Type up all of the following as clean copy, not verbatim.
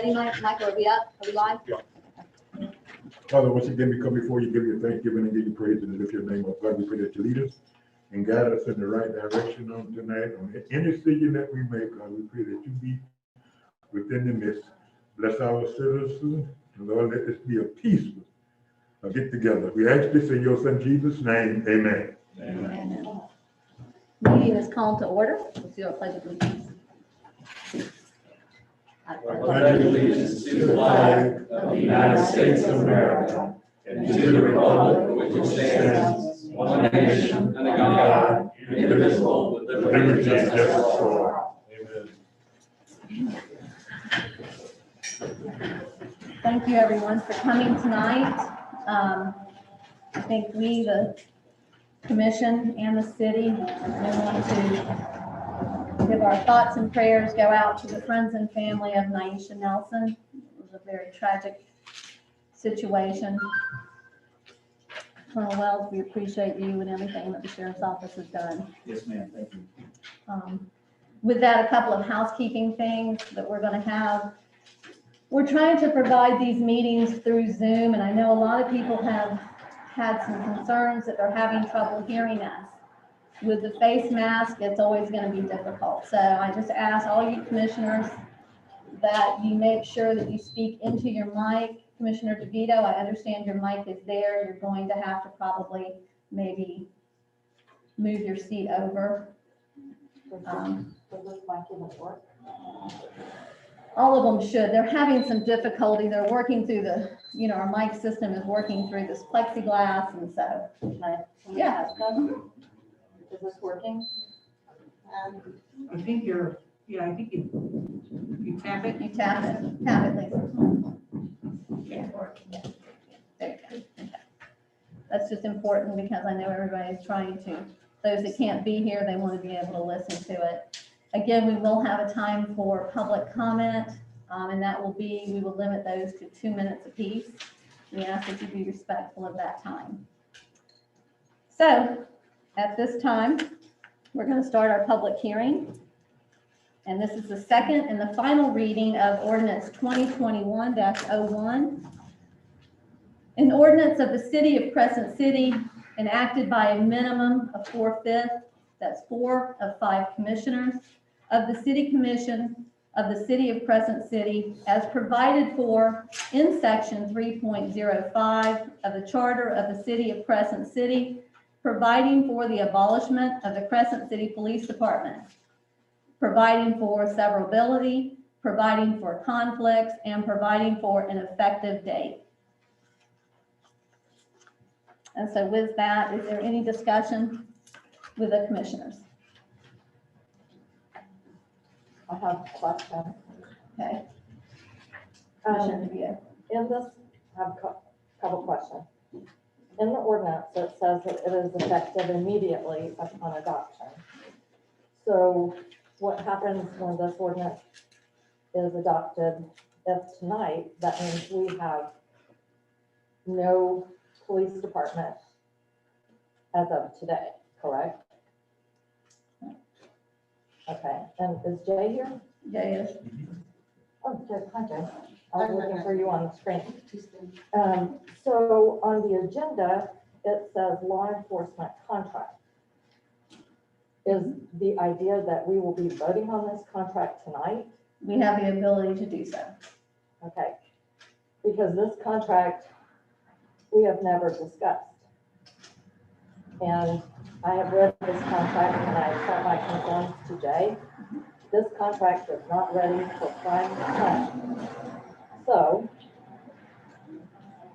ready, Mike? Michael, are we up? Are we live? Yeah. Father, once again, we come before you, give you thanksgiving and give you praise and lift your name up. God, we pray that you lead us and guide us in the right direction on tonight. On any decision that we make, God, we pray that you be within the midst. Bless our citizens. And Lord, let this be a peaceful get together. We ask this in your son Jesus' name. Amen. Amen. Meeting is called to order. Let's do our pledge of allegiance. I pledge allegiance to the flag of the United States of America and to the republic which stands one nation under God, indivisible, with liberty and justice for all. Amen. Thank you, everyone, for coming tonight. I think we, the commission and the city, we want to give our thoughts and prayers go out to the friends and family of Naisha Nelson. It was a very tragic situation. Colonel Wells, we appreciate you and everything that the sheriff's office has done. Yes, ma'am. Thank you. With that, a couple of housekeeping things that we're going to have. We're trying to provide these meetings through Zoom, and I know a lot of people have had some concerns that they're having trouble hearing us. With the face mask, it's always going to be difficult. So I just ask all you commissioners that you make sure that you speak into your mic. Commissioner DeVito, I understand your mic is there. You're going to have to probably maybe move your seat over. Does this mic even work? All of them should. They're having some difficulty. They're working through the, our mic system is working through this plexiglass, and so, yeah. Is this working? I think I think you tap it. You tap it, Lisa. Yeah. There you go. Okay. That's just important because I know everybody's trying to, those that can't be here, they want to be able to listen to it. Again, we will have a time for public comment, and that will be, we will limit those to 2 minutes apiece. We ask that you be respectful of that time. So, at this time, we're going to start our public hearing. And this is the second and the final reading of Ordinance 2021-01. An ordinance of the City of Crescent City enacted by a minimum of 4/5, that's 4 of 5 commissioners of the City Commission of the City of Crescent City as provided for in Section 3.05 of the Charter of the City of Crescent City, providing for the abolishment of the Crescent City Police Department, providing for severability, providing for conflicts, and providing for an effective date. And so with that, is there any discussion with the commissioners? I have a question. Okay. Commissioner DeVito. In this, I have a couple questions. In the ordinance, it says that it is effective immediately upon adoption. So what happens when this ordinance is adopted? If tonight, that means we have no police department as of today, correct? Okay, and is Jay here? Yes. Oh, Jay, hi Jay. I was looking for you on the screen. So on the agenda, it says law enforcement contract. Is the idea that we will be voting on this contract tonight? We have the ability to do so. Okay, because this contract, we have never discussed. And I have read this contract and I sent my concerns to Jay. This contract is not ready for prime time. So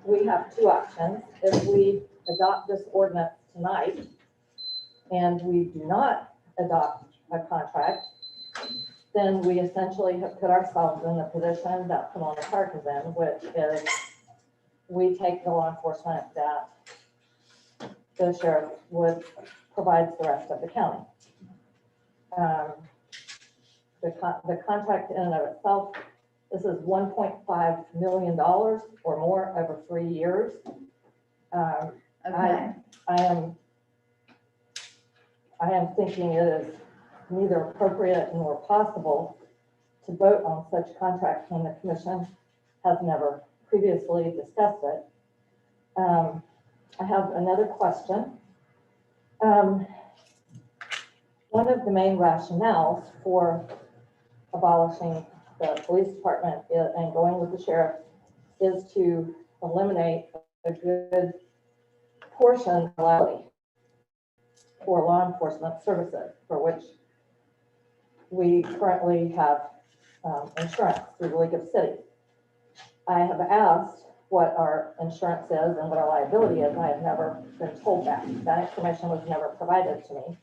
we have two options. If we adopt this ordinance tonight and we do not adopt a contract, then we essentially have put ourselves in the position that Pomona Park is in, which is we take the law enforcement that the sheriff would provide the rest of the county. The contract in and of itself, this is $1.5 million or more over 3 years. Okay. I am thinking it is neither appropriate nor possible to vote on such contract when the commission has never previously discussed it. I have another question. One of the main rationales for abolishing the police department and going with the sheriff is to eliminate a good portion of liability for law enforcement services, for which we currently have insurance through the League of Cities. I have asked what our insurance is and what our liability is. I have never been told that. That information was never provided to me.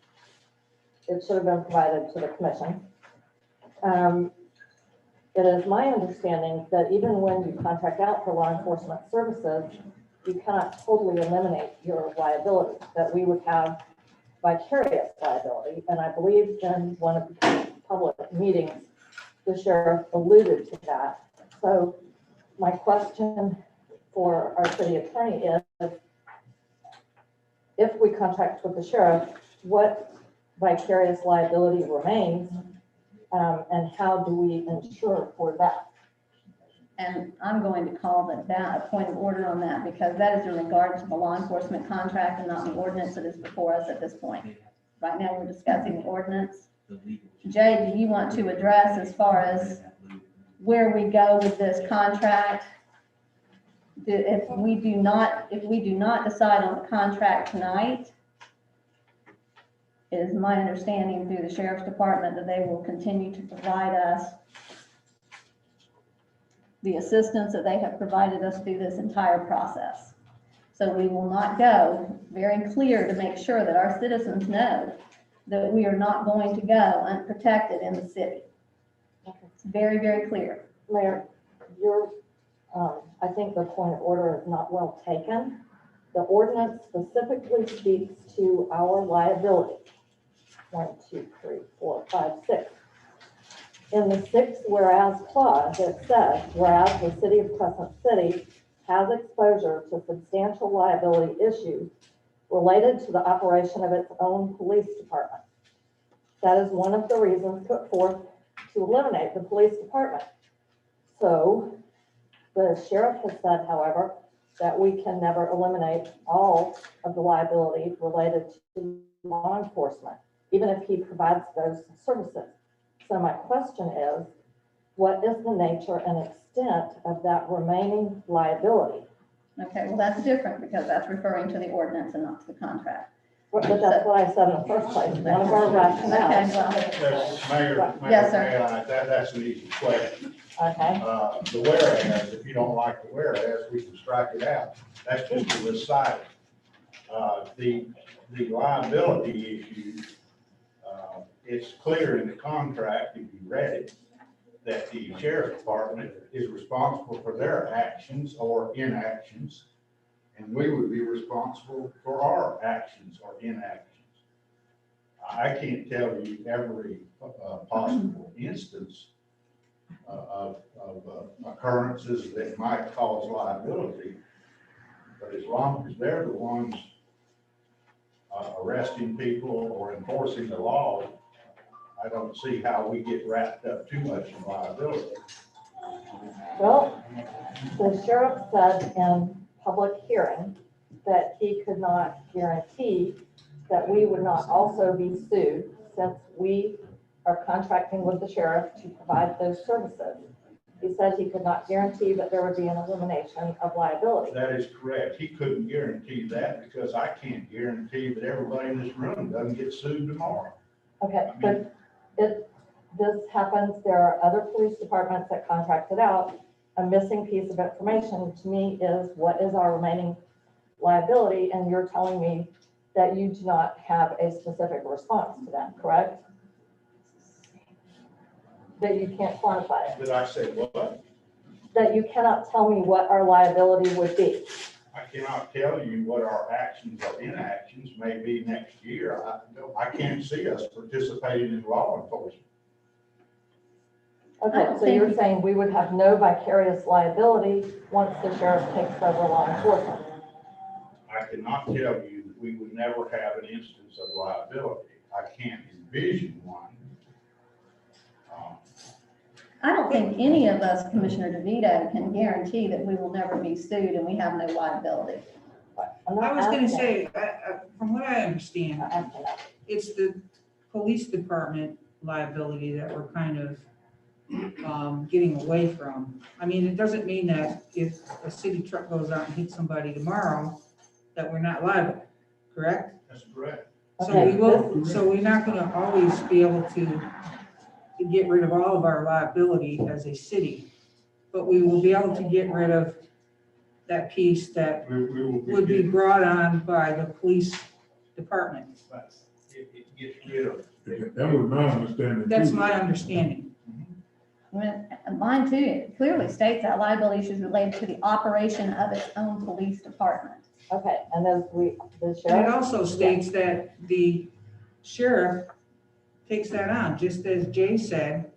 It should have been provided to the commission. It is my understanding that even when you contract out for law enforcement services, you cannot totally eliminate your liability, that we would have vicarious liability. And I believe in one of the public meetings, the sheriff alluded to that. So my question for our city attorney is, if we contract with the sheriff, what vicarious liability remains, and how do we ensure for that? And I'm going to call that a point of order on that, because that is in regard to the law enforcement contract and not the ordinance that is before us at this point. Right now, we're discussing the ordinance. Jay, do you want to address as far as where we go with this contract? If we do not decide on the contract tonight, it is my understanding through the sheriff's department that they will continue to provide us the assistance that they have provided us through this entire process. So we will not go, very clear to make sure that our citizens know that we are not going to go unprotected in the city. It's very, very clear. Mayor, I think the point of order is not well taken. The ordinance specifically speaks to our liability. 1, 2, 3, 4, 5, 6. In the 6th whereas clause, it says, whereas the city of Crescent City has exposure to substantial liability issues related to the operation of its own police department. That is one of the reasons put forth to eliminate the police department. So the sheriff has said, however, that we can never eliminate all of the liability related to law enforcement, even if he provides those services. So my question is, what is the nature and extent of that remaining liability? Okay, well, that's different because that's referring to the ordinance and not to the contract. But that's what I said in the first place. One of our rationales. Okay, well, Yes, Mayor, Yes, sir. Mayor, that's an easy question. Okay, The whereas, if you don't like the whereas, we can strike it out. That's just a recital. The liability issue, it's clear in the contract, if you read it, that the sheriff's department is responsible for their actions or inactions, and we would be responsible for our actions or inactions. I can't tell you every possible instance of occurrences that might cause liability, but as long as they're the ones arresting people or enforcing the law, I don't see how we get wrapped up too much in liability. well, the sheriff said in public hearing that he could not guarantee that we would not also be sued since we are contracting with the sheriff to provide those services. He said he could not guarantee that there would be an elimination of liability. That is correct. He couldn't guarantee that because I can't guarantee that everybody in this room doesn't get sued tomorrow. Okay, but this happens, there are other police departments that contracted out. A missing piece of information to me is what is our remaining liability, and you're telling me that you do not have a specific response to that, correct? That you can't quantify it, Did I say what? that you cannot tell me what our liability would be. I cannot tell you what our actions or inactions may be next year. I can't see us participating in law enforcement. Okay, so you're saying we would have no vicarious liability once the sheriff takes over law enforcement? I cannot tell you that we would never have an instance of liability. I can't envision one. I don't think any of us, Commissioner DeVito, can guarantee that we will never be sued and we have no liability. I'm I not was gonna asking- say, from what I understand, I'm not asking that. it's the police department liability that we're kind of getting away from. I mean, it doesn't mean that if a city truck goes out and hits somebody tomorrow, that we're not liable, correct? That's correct. So Okay, we will, so we're not gonna always be able to get rid of all of our liability as a city, but we will be able to get rid of that piece that We will would be brought on by the police department. It gets rid of. That was my understanding. That's too. my understanding. Mine too, it clearly states that liability issues related to the operation of its own police department. Okay, and then the And it sheriff, also states that the sheriff takes that on, just as Jay said,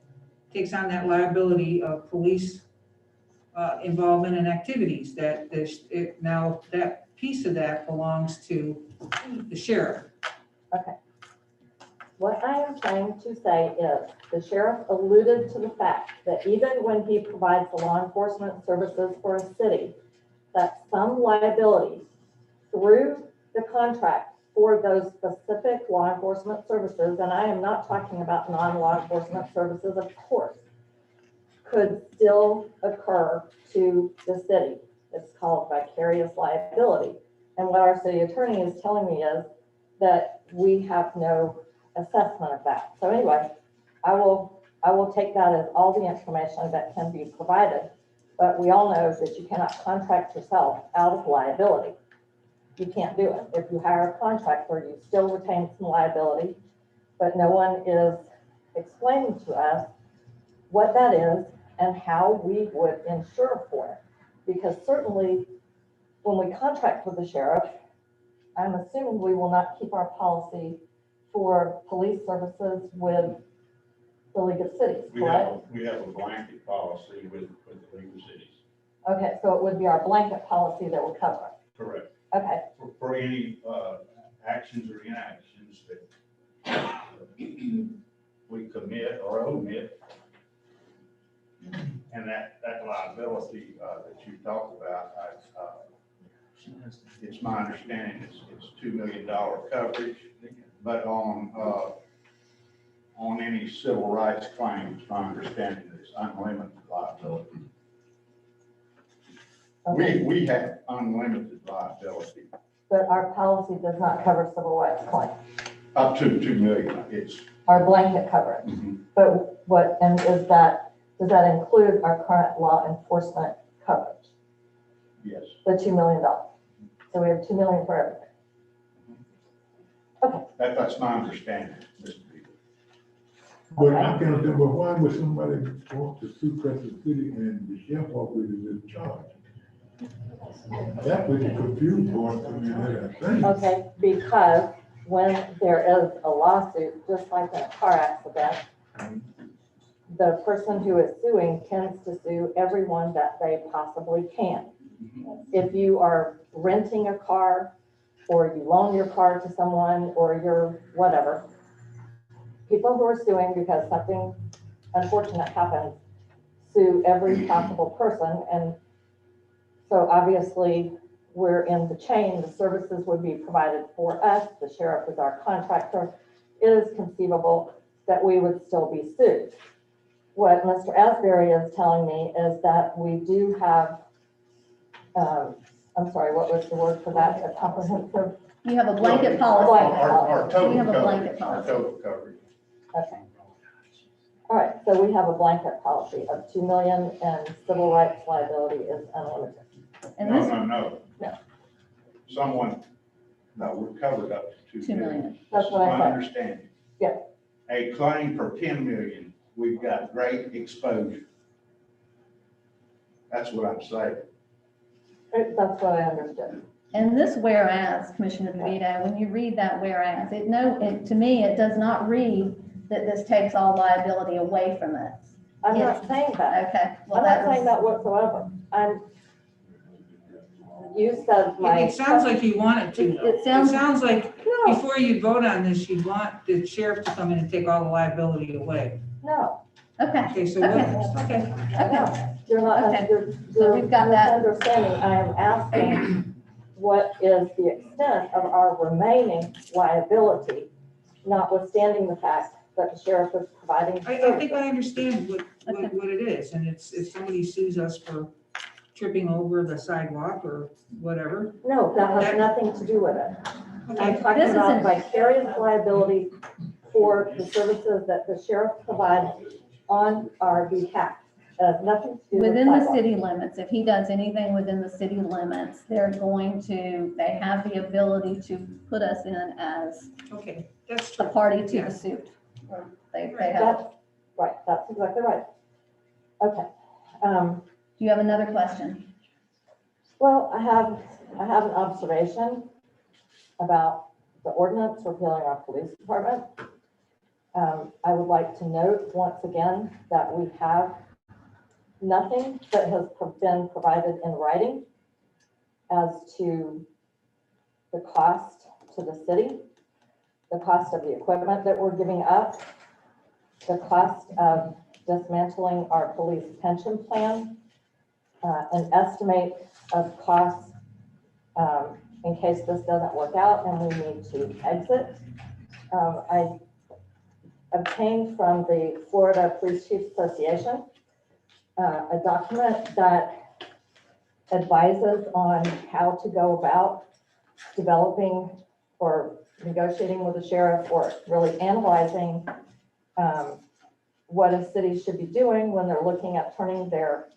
takes on that liability of police involvement in activities, that now that piece of that belongs to the sheriff. what I am trying to say is, the sheriff alluded to the fact that even when he provides the law enforcement services for a city, that some liabilities through the contract for those specific law enforcement services, and I am not talking about non-law enforcement services, of course, could still occur to the city. It's called vicarious liability. And what our city attorney is telling me is that we have no assessment of that. So anyway, I will take that as all the information that can be provided. But we all know that you cannot contract yourself out of liability. You can't do it. If you hire a contractor, you still retain some liability, but no one is explaining to us what that is and how we would insure for it. Because certainly, when we contract with the sheriff, I'm assuming we will not keep our policy for police services with the League of Cities, correct? We have a blanket policy with the League of Cities. Okay, so it would be our blanket policy that would cover it. Correct. Okay, For any actions or inactions that we commit or omit. And that liability that you talked about, it's my understanding it's $2 million coverage, but on any civil rights claims, my understanding is unlimited liability. okay. We have unlimited liability But our policy does not cover civil rights claims. up to $2 million. It's Our blanket coverage. But what, and is that, does that include our current law enforcement coverage? yes. The $2 million. So we have $2 million for everything. That's my understanding, Mr. Beaver. But I can't understand, but why would somebody want to sue Crescent City and the sheriff office is in charge? That would confuse going to me, I think. Okay, because when there is a lawsuit, just like in a car accident, the person who is suing tends to sue everyone that they possibly can. If you are renting a car, or you loan your car to someone, or you're whatever, people who are suing because something unfortunate happens, sue every possible person. And so obviously, we're in the chain, the services would be provided for us, the sheriff is our contractor. It is conceivable that we would still be sued. What Mr. Asbury is telling me is that we do have, I'm sorry, what was the word for that? A comprehensive, You have a blanket policy. Our total We have a coverage, blanket our policy. total coverage. okay. All right, so we have a blanket policy of $2 million and civil rights liability is unlimited. And No, this, no. No. We're covered up to 2 $2 million. million. That's what I My said. understanding. Yeah. A claim for 10 million, we've got great exposure. That's what I'm saying. That's what I understood. And this whereas, Commissioner DeVito, when you read that whereas, to me, it does not read that this takes all liability away from us. I'm not saying that. Okay. Well, I'm that not saying was, that whatsoever. You said my. It sounds like you want it to, though. It sounds- It sounds like No, before you vote on this, you want the sheriff to come in and take all the liability away. no. Okay, Okay, so what, okay, okay. You're not, Okay, you're, so you're we've got that. misunderstanding. I am asking what is the extent of our remaining liability, notwithstanding the fact that the sheriff is providing I think services. I understand what it is, and it's, if somebody sues us for tripping over the sidewalk or whatever, No, that has nothing to do with it. I'm okay, talking This about isn't- vicarious liability for the services that the sheriff provides on our behalf. It has nothing to do with Within the sidewalks. city limits, if he does anything within the city limits, they have the ability to put us in as okay, that's a true. party to Yeah. the suit. They have, That's, right, that's exactly right. Okay. do you have another question? Well, I have an observation about the ordinance repealing our police department. I would like to note once again that we have nothing that has been provided in writing as to the cost to the city, the cost of the equipment that we're giving up, the cost of dismantling our police pension plan, an estimate of costs in case this doesn't work out and we need to exit. I obtained from the Florida Police Chiefs Association a document that advises on how to go about developing or negotiating with the sheriff or really analyzing what a city should be doing when they're looking at turning their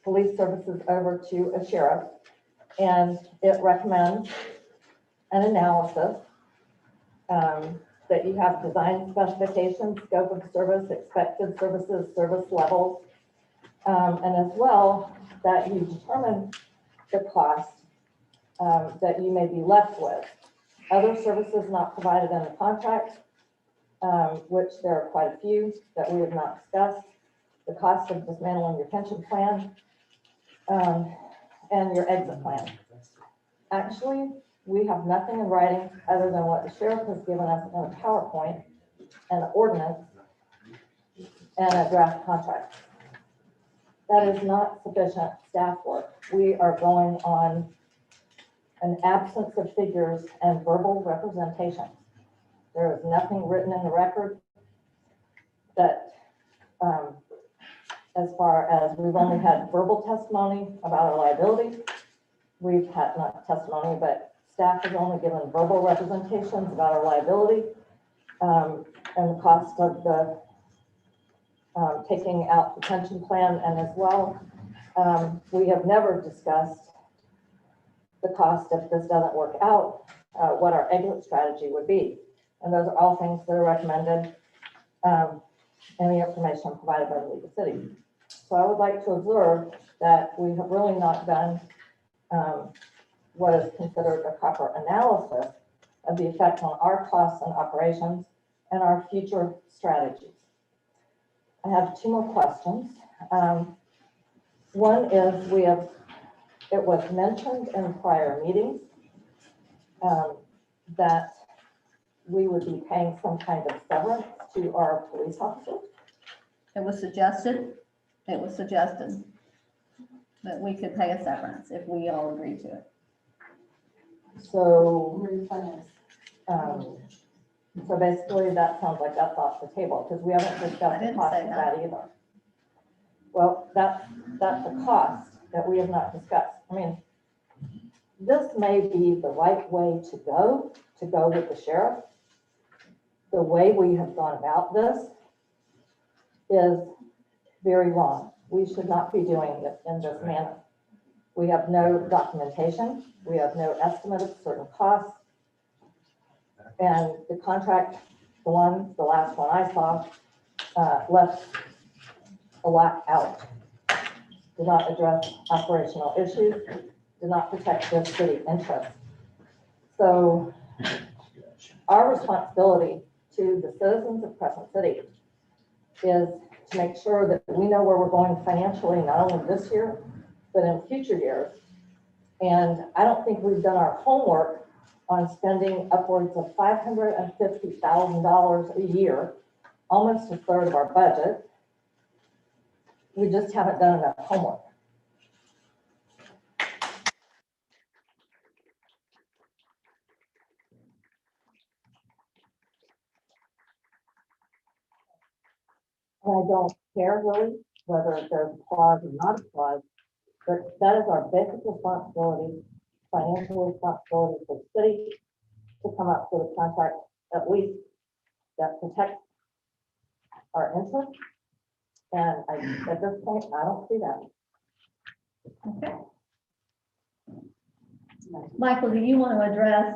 police services over to a sheriff. And it recommends an analysis that you have design specifications, scope of service, expected services, service levels, and as well that you determine the cost that you may be left with. Other services not provided in the contract, which there are quite a few that we have not discussed, the cost of dismantling your pension plan, and your exit plan. Actually, we have nothing in writing other than what the sheriff has given us in a PowerPoint and an ordinance and a draft contract. That is not sufficient staff work. We are going on an absence of figures and verbal representation. There is nothing written in the record that, as far as we've only had verbal testimony about our liability. We've had not testimony, but staff has only given verbal representations about our liability and the cost of the taking out the pension plan, and as well, we have never discussed the cost if this doesn't work out, what our exit strategy would be. And those are all things that are recommended in the information provided by the League of Cities. So I would like to observe that we have really not done what is considered a proper analysis of the effect on our costs and operations and our future strategies. I have two more questions. One is it was mentioned in prior meetings that we would be paying some kind of severance to our police officers. It was suggested that we could pay a severance if we all agreed to it. So, so basically that sounds like that's off the table because we haven't I discussed the didn't cost say of that. that either. Well, that's a cost that we have not discussed. I mean, this may be the right way to go with the sheriff. The way we have gone about this is very wrong. We should not be doing it in this manner. We have no documentation. We have no estimate of certain costs. And the contract, the last one I saw, left a lot out. Did not address operational issues, did not protect the city interests. So our responsibility to the citizens of Crescent City is to make sure that we know where we're going financially, not only this year, but in future years. And I don't think we've done our homework on spending upwards of $550,000 a year almost a third of our budget. We just haven't done enough homework. And I don't care really whether there's applause or not applause, but that is our basic responsibility, financial responsibility for the city to come up with a contract at least that protects our interests. And at this point, I don't see that. Okay. Michael, do you want to address,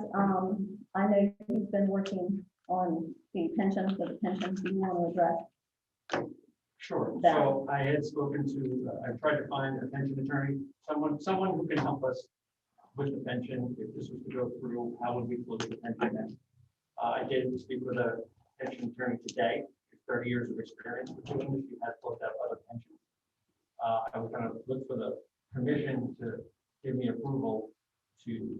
I know you've been working on the pension for the pensions. Do you want to address? Sure. That. So I had spoken to, I tried to find a pension attorney, someone who can help us with the pension. If this was to go through, how would we close the pension then? I did speak with a pension attorney today, 30 years of experience with doing this. She has closed out other pensions. I was going to look for the permission to give me approval to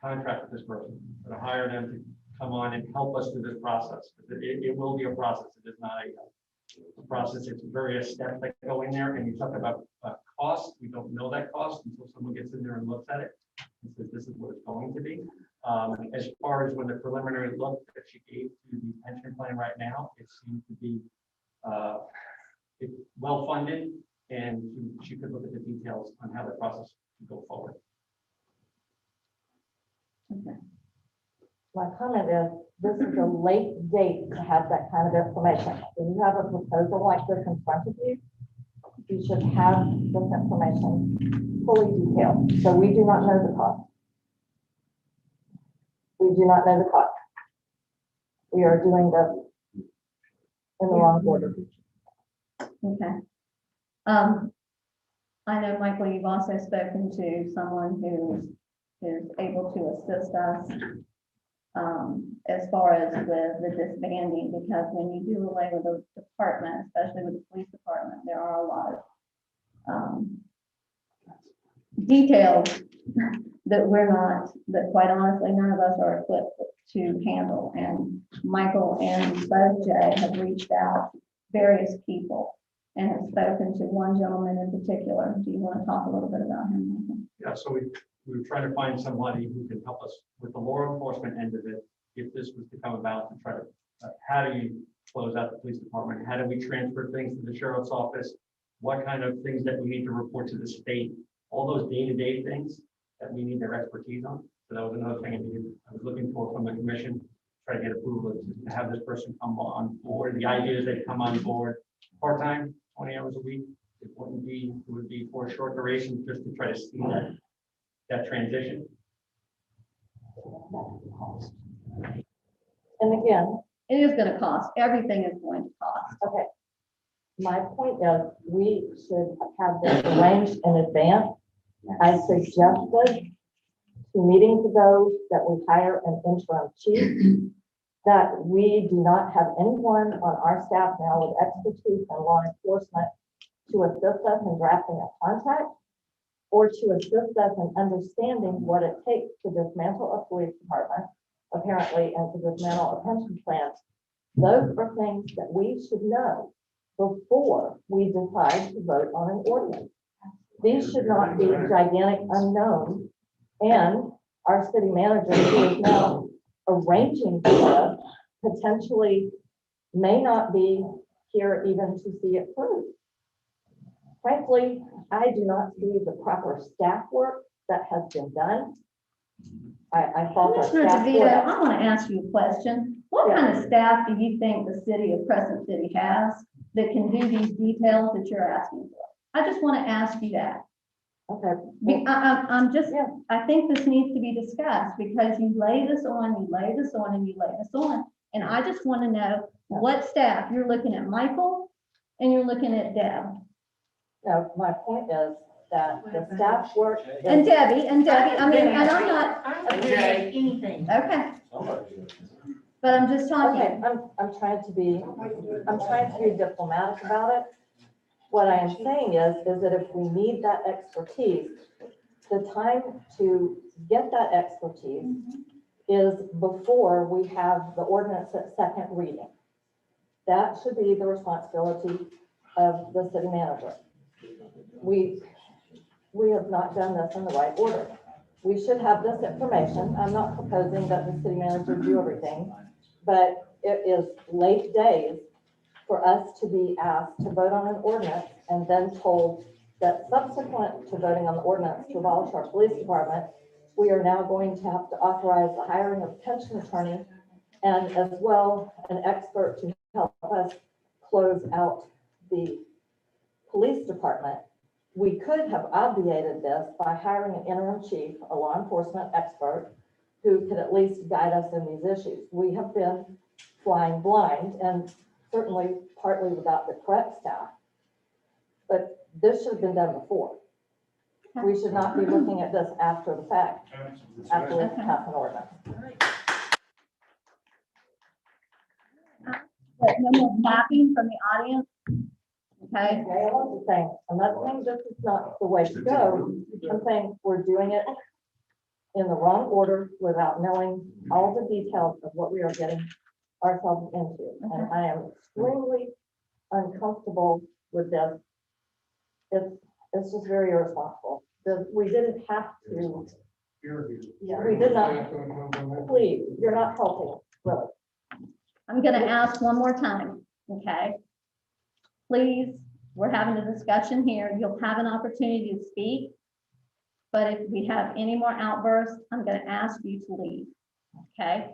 contract with this person, to hire them to come on and help us through this process. It will be a process. It is not a process. It's various steps that go in there, and you talk about cost. We don't know that cost until someone gets in there and looks at it and says this is what it's going to be. As far as when the preliminary look that she gave to the pension plan right now, it seems to be well funded, and she could look at the details on how the process could go forward. Okay. My comment is, this is a late date to have that kind of information. When you have a proposal like this in front of you, you should have this information fully detailed. So we do not know the cost. We do not know the cost. We are doing this in the wrong order. Okay. I know, Michael, you've also spoken to someone who is able to assist us as far as with the disbanding, because when you do away with a department, especially with the police department, there are a lot of details that quite honestly, none of us are equipped to handle. And Michael and both Jay have reached out to various people and have spoken to one gentleman in particular. Do you want to talk a little bit about him, Michael? Yeah, so we were trying to find somebody who can help us with the law enforcement end of it. If this was to come about, to try to, how do you close out the police department? How do we transfer things to the sheriff's office? What kind of things that we need to report to the state? All those day-to-day things that we need their expertise on. So that was another thing I was looking for from the commission, try to get approval to have this person come on board. The idea is they come on board part-time, 20 hours a week. It would be for a short duration, just to try to see that transition. And again, It is going to cost. Everything is going to cost. okay, my point is, we should have this arranged in advance. I suggested 2 meetings ago that we hire an interim chief, that we do not have anyone on our staff now with expertise in law enforcement to assist us in drafting a contract or to assist us in understanding what it takes to dismantle a police department, apparently, and to dismantle a pension plan. Those are things that we should know before we decide to vote on an ordinance. These should not be gigantic unknowns. And our city manager, who is now arranging for us, potentially may not be here even to see it through. Frankly, I do not see the proper staff work that has been done. I thought our Commissioner staff DeVito, work. I want to ask you a question. What kind of staff do you think the city of Crescent City has that can do these details that you're asking for? I just want to ask you that. Okay. I'm just, Yeah. I think this needs to be discussed because you lay this on, and you lay this on. And I just want to know what staff. You're looking at Michael and you're looking at Deb. No, my point is that the staff work. And Debbie, I mean, and I'm not, I don't say anything. okay. But I'm just talking. Okay, I'm trying to be diplomatic about it. What I am saying is that if we need that expertise, the time to get that expertise is before we have the ordinance at second reading. That should be the responsibility of the city manager. We have not done this in the right order. We should have this information. I'm not proposing that the city manager do everything, but it is late days for us to be asked to vote on an ordinance and then told that subsequent to voting on the ordinance to abolish our police department, we are now going to have to authorize the hiring of a pension attorney and as well an expert to help us close out the police department. We could have obviated this by hiring an interim chief, a law enforcement expert, who could at least guide us in these issues. We have been flying blind and certainly partly without the correct staff. But this should have been done before. We should not be looking at this after the fact, after we pass an ordinance. But no more clapping from the audience. Okay, Okay, I want to say, I'm not saying this is not the way to go. I'm saying we're doing it in the wrong order without knowing all the details of what we are getting ourselves into. And I am extremely uncomfortable with this. It's just very irresponsible. We didn't have to. We did not. Please, you're not helping, really. I'm gonna ask one more time, okay? Please, we're having a discussion here. You'll have an opportunity to speak. But if we have any more outbursts, I'm gonna ask you to leave, okay?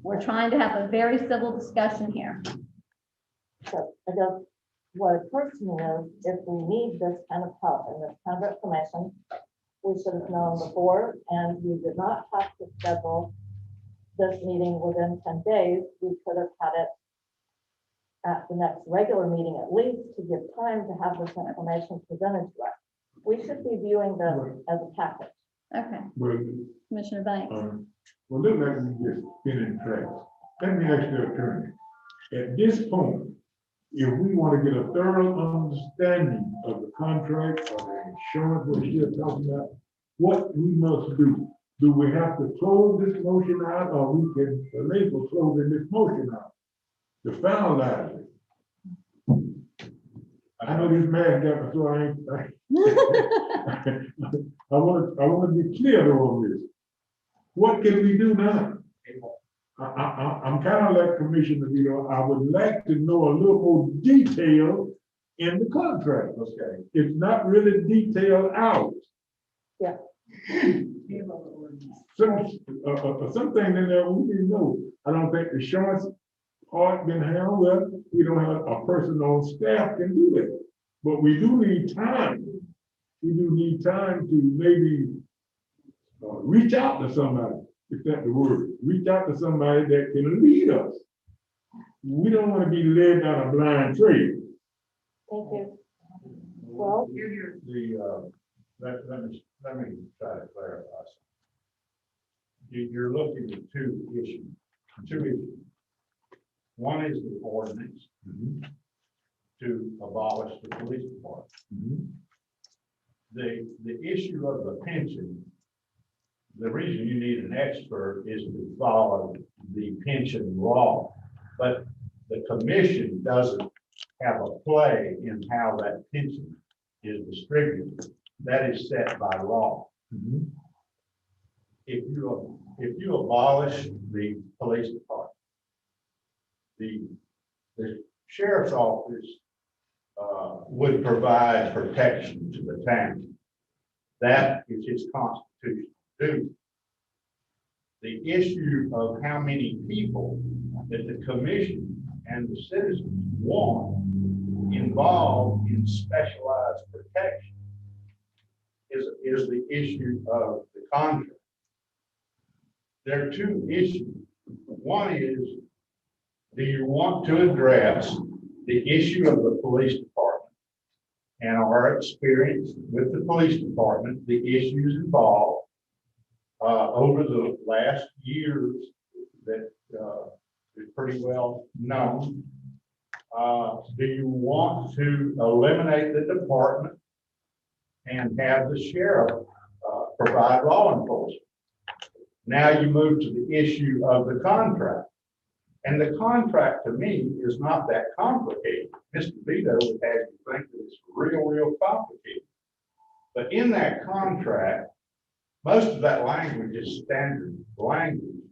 We're trying to have a very civil discussion here. So I guess what occurs to me is if we need this kind of help and this kind of information, we should have known before, and we did not have to schedule this meeting within 10 days. We could have had it at the next regular meeting at least to give time to have this information presented to us. We should be viewing this as a package. Okay, Well, Commissioner Banks. well, look like we just spinning tracks. Let me ask the attorney. At this point, if we want to get a thorough understanding of the contract or the insurance, what you're talking about, what we must do? Do we have to close this motion out, or we can delay for closing this motion out to finalize it? I know this man got me, so I want to be clear on this. What can we do now? I'm kind of like Commissioner Vito. I would like to know a little more detail in the contract. Okay, it's not really detailed out. Yeah. Something in there we didn't know. I don't think the insurance part been handled well. We don't have a person on staff can do that. But we do need time. We do need time to maybe reach out to somebody, if that's the word. Reach out to somebody that can lead us. We don't want to be led down a blind trail. Thank you. Well, Let me try to clarify something. You're looking at two issues. One is the ordinance to abolish the police department. The issue of the pension, the reason you need an expert is to follow the pension law, but the commission doesn't have a play in how that pension is distributed. That is set by law. If you abolish the police department, the sheriff's office would provide protection to the town. That is his constitutional duty. The issue of how many people that the commission and the citizens want involved in specialized protection is the issue of the contract. There are two issues. One is, do you want to address the issue of the police department and our experience with the police department, the issues involved over the last years that is pretty well known? Do you want to eliminate the department and have the sheriff provide law enforcement? Now you move to the issue of the contract. And the contract to me is not that complicated. Mr. Vito would have you think that it's real complicated. But in that contract, most of that language is standard language.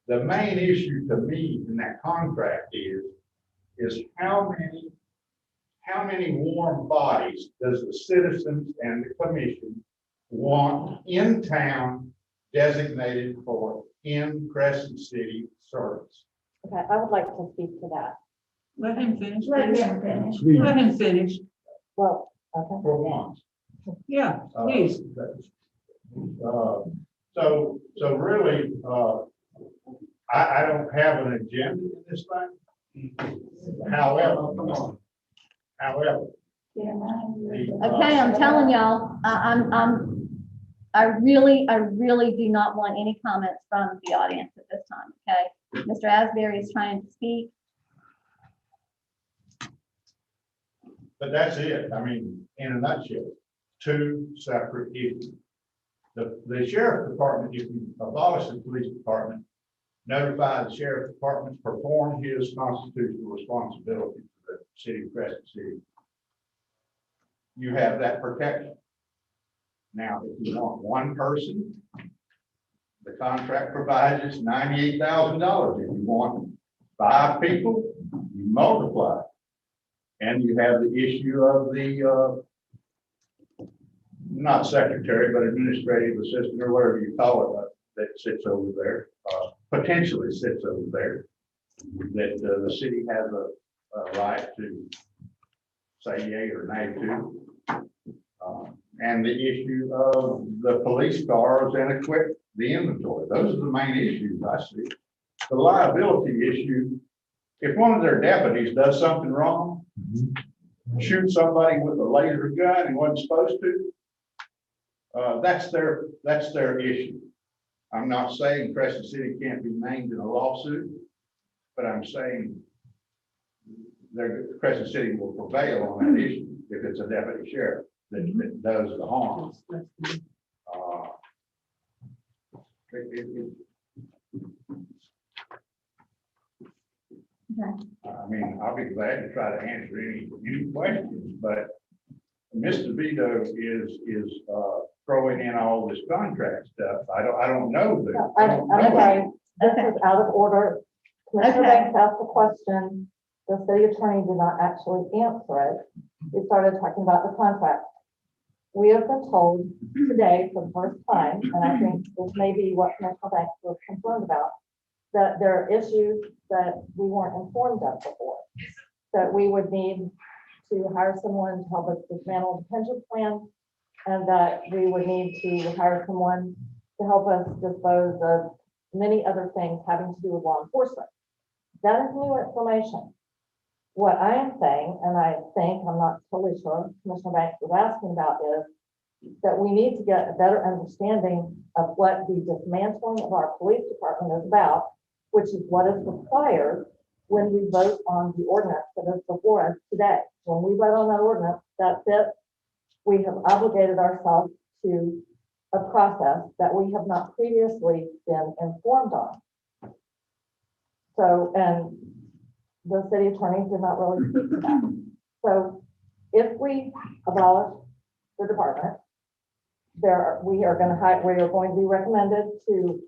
The main issue to me in that contract is how many warm bodies does the citizens and the commission want in town designated for in Crescent City service? Okay, I would like to speak to that. Let him finish. Let please. him finish. Let him finich. Well, okay. For once. Yeah, please. So really, I don't have an agenda in this thing. However, Okay, I'm telling y'all, I really do not want any comments from the audience at this time, okay? Mr. Asbury is trying to speak. but that's it. I mean, in a nutshell, two separate issues. The sheriff department, if you abolish the police department, notify the sheriff department, perform his constitutional responsibility for the city of Crescent City. You have that protection. Now, if you want one person, the contract provides it's $98,000. If you want 5 people, you multiply. And you have the issue of the, not secretary, but administrative assistant or whatever you call it, that sits over there, potentially sits over there, that the city has a right to say yea or nay to. And the issue of the police cars and equipment, the inventory. Those are the main issues I see. The liability issue, if one of their deputies does something wrong, shoot somebody with a laser gun and wasn't supposed to, that's their issue. I'm not saying Crescent City can't be named in a lawsuit, but I'm saying Crescent City will prevail on that issue if it's a deputy sheriff that does the harm. I mean, I'll be glad to try to answer any questions, but Mr. Vito is throwing in all this contract stuff. I don't know that. I'm sorry, this is out of order. Commissioner Okay. Banks asked a question. The city attorney did not actually answer it. We started talking about the contract. We have been told today for the first time, and I think this may be what Commissioner Banks was concerned about, that there are issues that we weren't informed of before. That we would need to hire someone to help us dismantle the pension plan, and that we would need to hire someone to help us dispose of many other things having to do with law enforcement. That is new information. What I am saying, and I think, I'm not totally sure, Commissioner Banks was asking about, is that we need to get a better understanding of what the dismantling of our police department is about, which is what is required when we vote on the ordinance that is before us today. When we vote on that ordinance, that's it. We have obligated ourselves to a process that we have not previously been informed on. So, and the city attorney did not really speak to that. So if we abolish the department, we are going to be recommended to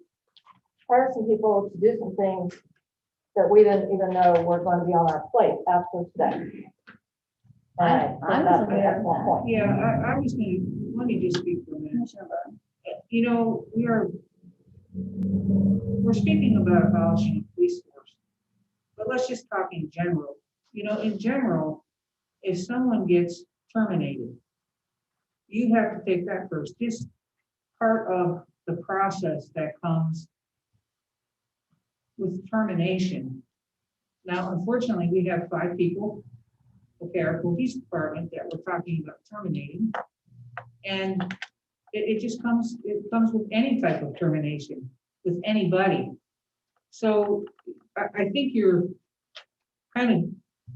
hire some people to do some things that we didn't even know were going to be on our plate after today. I was aware of that. Point. Yeah, I was gonna, let me just speak for a minute. Commissioner Burton. You know, we're speaking about abolishing the police force, but let's just talk in general. You know, in general, if someone gets terminated, you have to take that first. Just part of the process that comes with termination. Now, unfortunately, we have 5 people, okay, our police department that we're talking about terminating. And it comes with any type of termination, with anybody. So I think you're kind of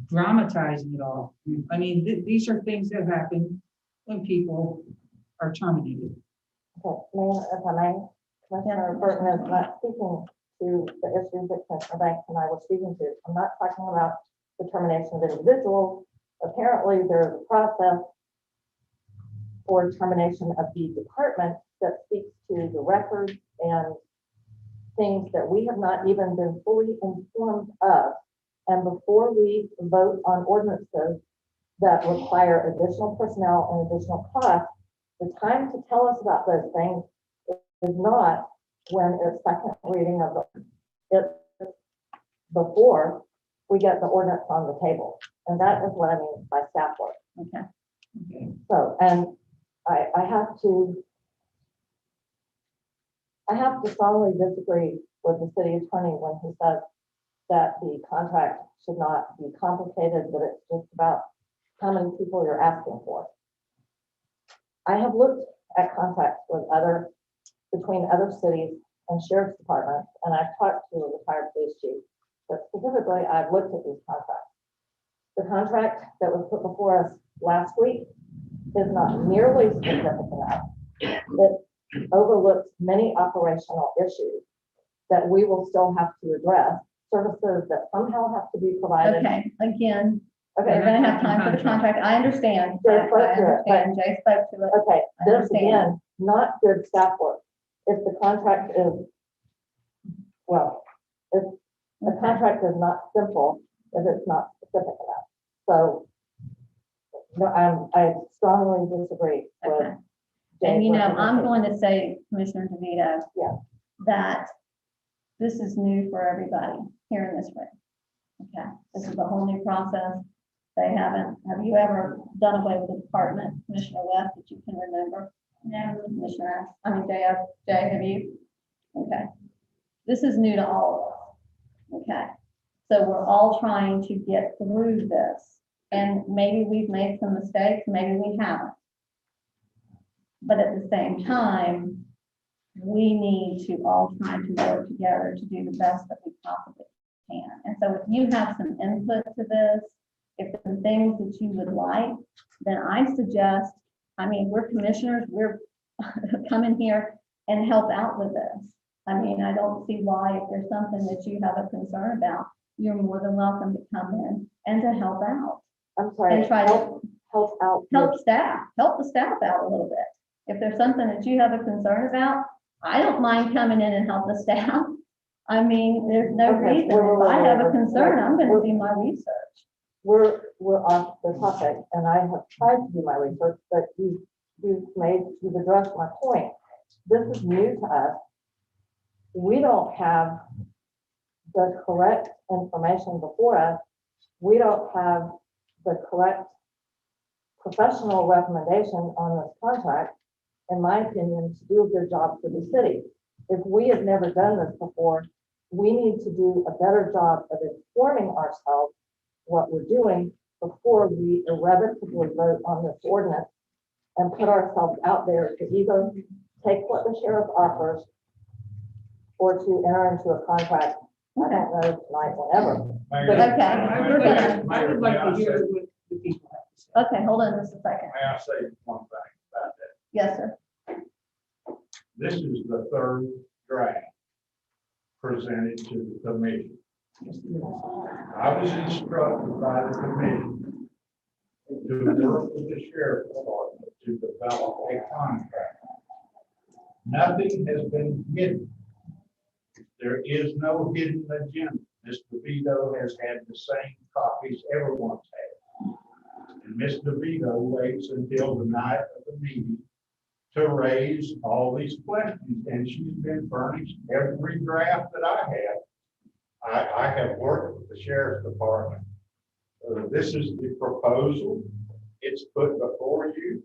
dramatizing it all. I mean, these are things that happen when people are terminated. Okay, Mayor, if I may, Commissioner Burton is not speaking to the issues that Commissioner Banks and I were speaking to. I'm not talking about the termination of individuals. Apparently, there's a process for termination of the department that speaks to the records and things that we have not even been fully informed of. And before we vote on ordinances that require additional personnel and additional costs, the time to tell us about those things is not when it's second reading of the, it's before we get the ordinance on the table. And that is what I mean by staff work. Okay. So, and I have to strongly disagree with the city attorney when he says that the contract should not be complicated, but it's just about how many people you're asking for. I have looked at contracts between other cities and sheriff's departments, and I've talked to a retired police chief, but specifically, I've looked at these contracts. The contract that was put before us last week is not nearly specific enough. It overlooks many operational issues that we will still have to address, services that somehow have to be provided. Okay, again, Okay, we're gonna have time for the contract. I understand. Jay spoke to it, but- Jay spoke to it. okay, I this understand. again, not good staff work. If the contract is, well, if the Okay. contract is not simple, if it's not specific enough. So, no, I strongly disagree with. Okay. And Jay's you know, I'm recommendation. going to say, Commissioner DeVito. Yeah. That this is new for everybody here in this room. Okay, this is a whole new process. They haven't, have you ever done away with a department, Commissioner West, that you can remember? No. Commissioner, Jay, have you? Okay. This is new to all of us. Okay. So we're all trying to get through this, and maybe we've made some mistakes, maybe we haven't. But at the same time, we need to all try to work together to do the best that we possibly can. And so if you have some input to this, if there are things that you would like, then I suggest, I mean, we're commissioners, we're coming here and help out with this. I mean, I don't see why, if there's something that you have a concern about, you're more than welcome to come in and to help out. I'm sorry, And try to help out. help the staff out a little bit. If there's something that you have a concern about, I don't mind coming in and help the staff. I mean, there's no Okay, reason. If I have a concern, I'm gonna we're- do my research. We're off the topic, and I have tried to do my research, but you've addressed my point. This is new to us. We don't have the correct information before us. We don't have the correct professional recommendation on this contract, in my opinion, to do a good job for the city. If we have never done this before, we need to do a better job of informing ourselves what we're doing before we irrevocably vote on this ordinance and put ourselves out there to either take what the sheriff offers or to enter into a contract, I don't know, tonight, whenever. But okay. I would like to hear what the people have to say. Okay, hold on just a second. May I say one thing about that? Yes, sir. This is the third draft presented to the committee. I was instructed by the committee to work with the sheriff's department to develop a contract. Nothing has been hidden. There is no hidden agenda. Mr. Vito has had the same copies everyone's had. And Mr. Vito waits until the night of the meeting to raise all these questions, and she's been furnished every draft that I have. I have worked with the sheriff's department. This is the proposal. It's put before you.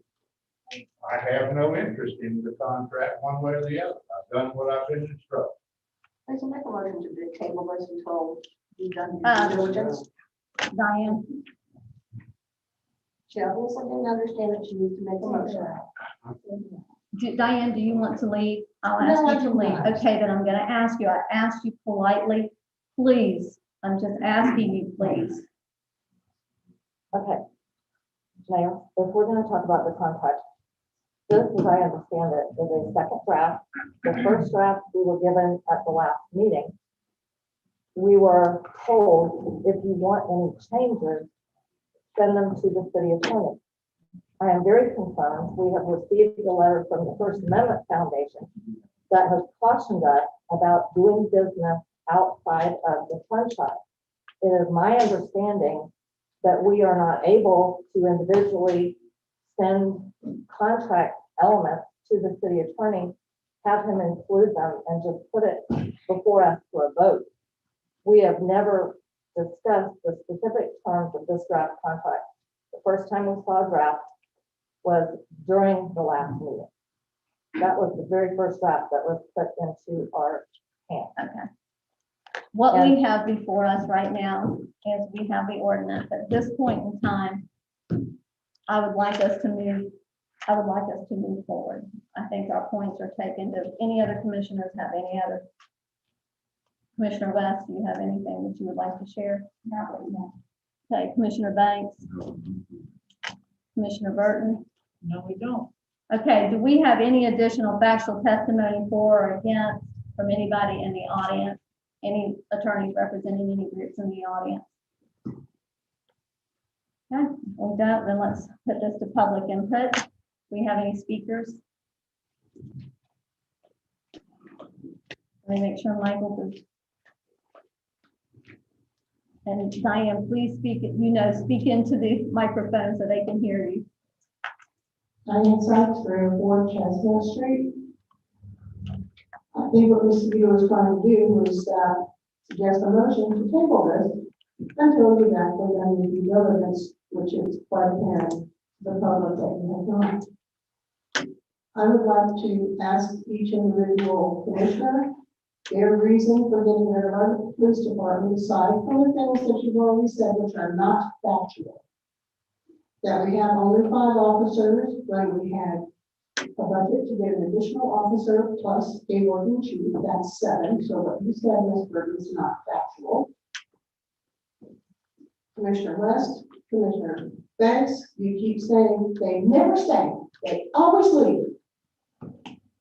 I have no interest in the contract one way or the other. I've done what I've been instructed. I can make a motion to table this until you've done Um, due diligence. Diane, She obviously didn't understand that she needs to make a motion. Diane, do you want to leave? I'll No, I ask you to do leave. not. Okay, then I'm gonna ask you, I asked you politely, please, I'm just asking you, please. Okay. Now, if we're gonna talk about the contract, this, as I understand it, is a second draft. The first draft we were given at the last meeting, we were told, if you want any changes, send them to the city attorney. I am very concerned. We have received a letter from the First Amendment Foundation that has cautioned us about doing business outside of the sunshine. It is my understanding that we are not able to individually send contract elements to the city attorney, have him include them, and just put it before us for a vote. We have never discussed the specific terms of this draft contract. The first time we saw a draft was during the last meeting. That was the very first draft that was put into our hands. Okay. What we have before us right now is we have the ordinance. At this point in time, I would like us to move forward. I think our points are taken. Do any other commissioners have any other? Commissioner West, do you have anything that you would like to share? No. Okay, Commissioner Banks? Commissioner Burton? No, we don't. Okay, do we have any additional factual testimony for or against from anybody in the audience? Any attorneys representing any groups in the audience? Okay, we don't, then let's put this to public input. Do we have any speakers? Let me make sure Michael is. And Diane, please speak, speak into the microphone so they can hear you. Diane Sykes, 304 Chestnut Street. I think what Mr. Beal was trying to do was suggest a motion to table this until we actually done the due diligence, which is quite apparent to the public that we have not. I would like to ask each individual commissioner their reason for getting rid of our police department, aside from the things that you've already said, which are not factual. That we have only 5 officers when we had a budget to get an additional officer plus a working chief, that's 7. So what you said, Ms. Burton, is not factual. Commissioner West, Commissioner Banks, you keep saying they never stay, they always leave.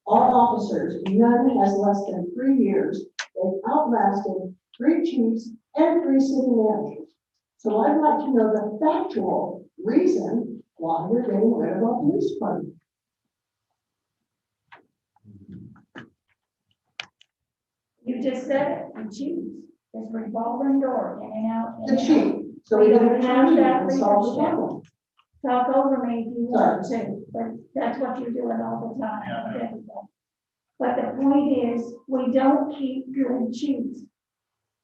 Our officers, none has less than 3 years. They've outlasted 3 chiefs and 3 city managers. So I'd like to know the factual reason why we're getting rid of our police department. You just said it, the chiefs, it's revolving door, in and out. in The and chief. out. So we We don't don't have have that to solve the leadership. problem. Talk over me if you want to, but that's what you're doing all the time. with everything. But the point is, we don't keep good chiefs.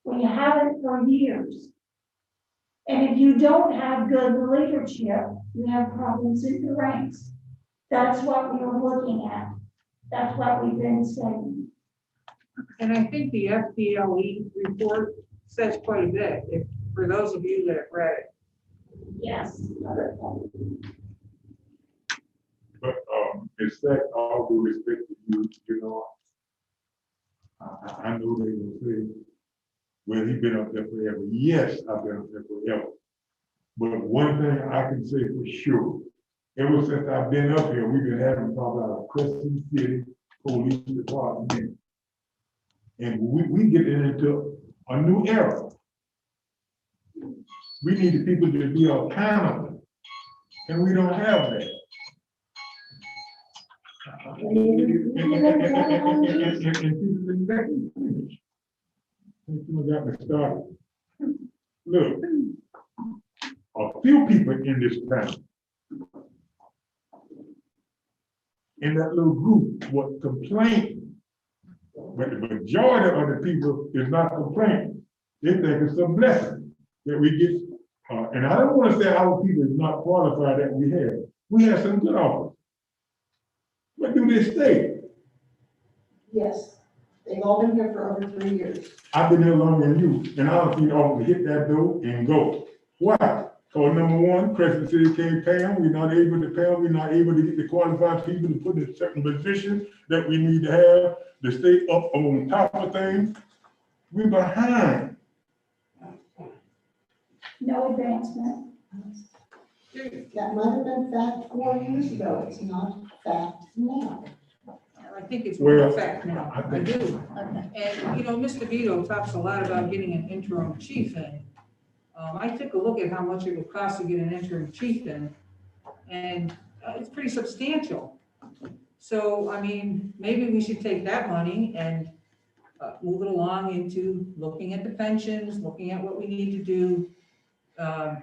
We haven't for years. And if you don't have good leadership, you have problems in the ranks. That's what we were looking at. That's what we've been saying. And I think the FPLE report says quite a bit, for those of you that have read it. Yes. But, it's that all due respect to you, I know they will say, well, he's been up there forever. Yes, I've been up there forever. But one thing I can say for sure, ever since I've been up here, we've been having problems out of Crescent City Police Department. And we get into a new era. We need the people to be accountable, and we don't have that. Got me started. Look, a few people in this town, in that little group, was complaining, but the majority of the people is not complaining. They think it's a blessing that we get. And I don't want to say our people is not qualified that we have. We have some good offers. But do they stay? Yes, they've all been here for over 3 years. I've been here longer than you, and I don't see all to hit that door and go. Why? Because number one, Crescent City can't pay them. We're not able to pay them. We're not able to get the qualified people to put in certain positions that we need to have to stay up on top of things. We're behind. No advancement. That might have been fact 4 years ago. It's not fact now. I think think it's more Well, effect now, I I think- do. Okay, And, you know, Mr. Vito talks a lot about getting an interim chief in. I took a look at how much it would cost to get an interim chief in, and it's pretty substantial. So, I mean, maybe we should take that money and move it along into looking at the pensions, looking at what we need to do to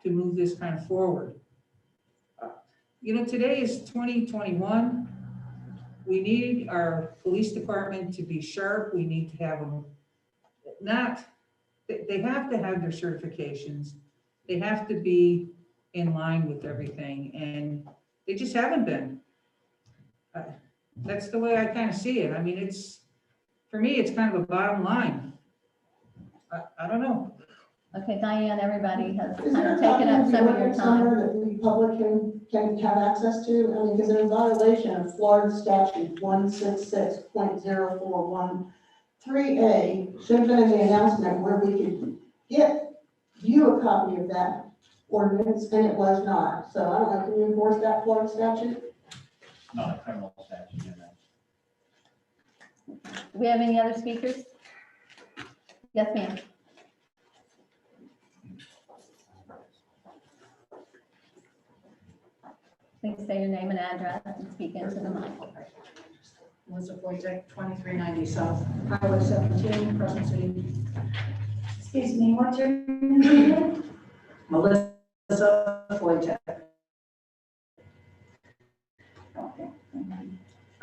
move this kind of forward. You know, today is 2021. We need our police department to be sharp. We need to have them they have to have their certifications. They have to be in line with everything, and they just haven't been. That's the way I kind of see it. I mean, for me, it's kind of a bottom line. I don't know. okay, Diane, everybody has Is kind there of a taken copy up of the some of your ordinance time. somewhere that the public can have access to? I mean, because they're in violation of Florida statute 166.0413A. Should have been in the announcement where we could get you a copy of that ordinance, and it was not. So I don't know, can you enforce that Florida statute? Not a criminal statute in that. Do we have any other speakers? Yes, ma'am. Please say your name and address and speak into the mic. Melissa Wojtek, 2390 South Highway 17, Crescent City. Excuse me, what's your name? Melissa Wojtek. Okay.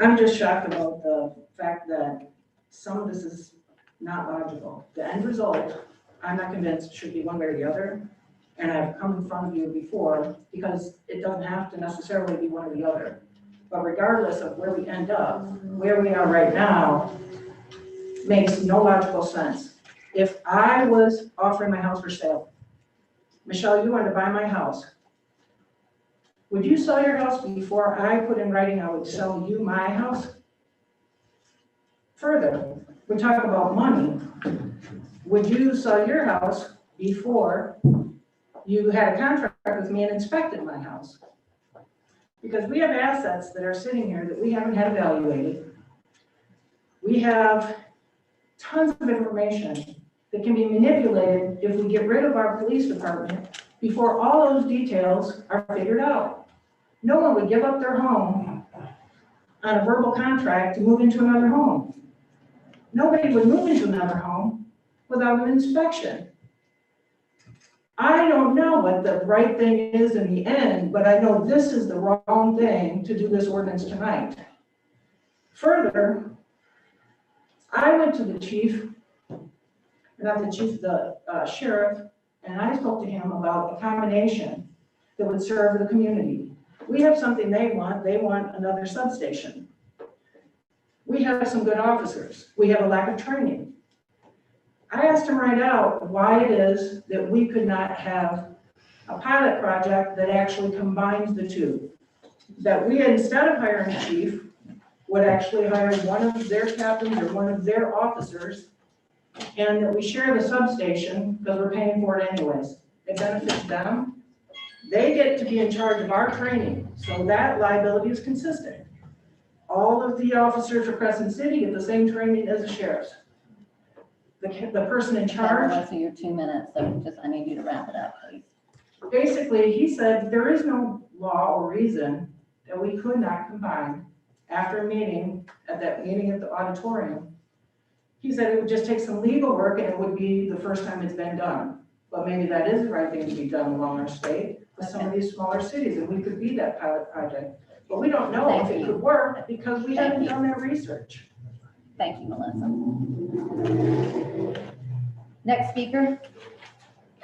I'm just shocked about the fact that some of this is not logical. The end result, I'm not convinced should be one way or the other. And I've come in front of you before because it doesn't have to necessarily be one or the other. But regardless of where we end up, where we are right now makes no logical sense. If I was offering my house for sale, Michelle, you wanted to buy my house. Would you sell your house before I put in writing I would sell you my house? Further, we talk about money. Would you sell your house before you had a contract with me and inspected my house? Because we have assets that are sitting here that we haven't had evaluated. We have tons of information that can be manipulated if we get rid of our police department before all those details are figured out. No one would give up their home on a verbal contract to move into another home. Nobody would move into another home without an inspection. I don't know what the right thing is in the end, but I know this is the wrong thing to do this ordinance tonight. Further, I went to the chief, not the chief, the sheriff, and I spoke to him about a combination that would serve the community. We have something they want another substation. We have some good officers. We have a lack of training. I asked him right out why it is that we could not have a pilot project that actually combines the two. That we, instead of hiring a chief, would actually hire one of their captains or one of their officers, and that we share the substation because we're paying for it anyways. It benefits them. They get to be in charge of our training, so that liability is consistent. All of the officers for Crescent City get the same training as the sheriffs. The person in charge. Melissa, your 2 minutes, so I need you to wrap it up, please. Basically, he said there is no law or reason that we could not combine after a meeting, at that meeting at the auditorium. He said it would just take some legal work and it would be the first time it's been done. But maybe that is the right thing to be done along our state with some of these smaller cities, and we could be that pilot project. But we don't know if it could work because we haven't done that research. Thank you, Melissa. Next speaker.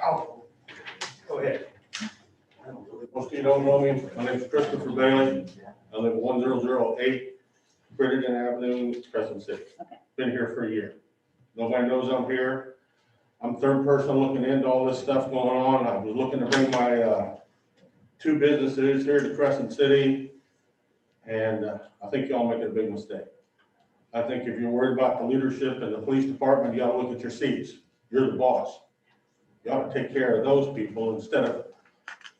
Oh, go ahead. Most of you don't know me. My name is Christopher Bailey. I live at 1008 Bridgeton Avenue, Crescent City. Okay. Been here for a year. Nobody knows I'm here. I'm third person looking into all this stuff going on. I was looking to bring my two businesses here to Crescent City, and I think y'all making a big mistake. I think if you're worried about the leadership in the police department, you gotta look at your seats. You're the boss. You ought to take care of those people instead of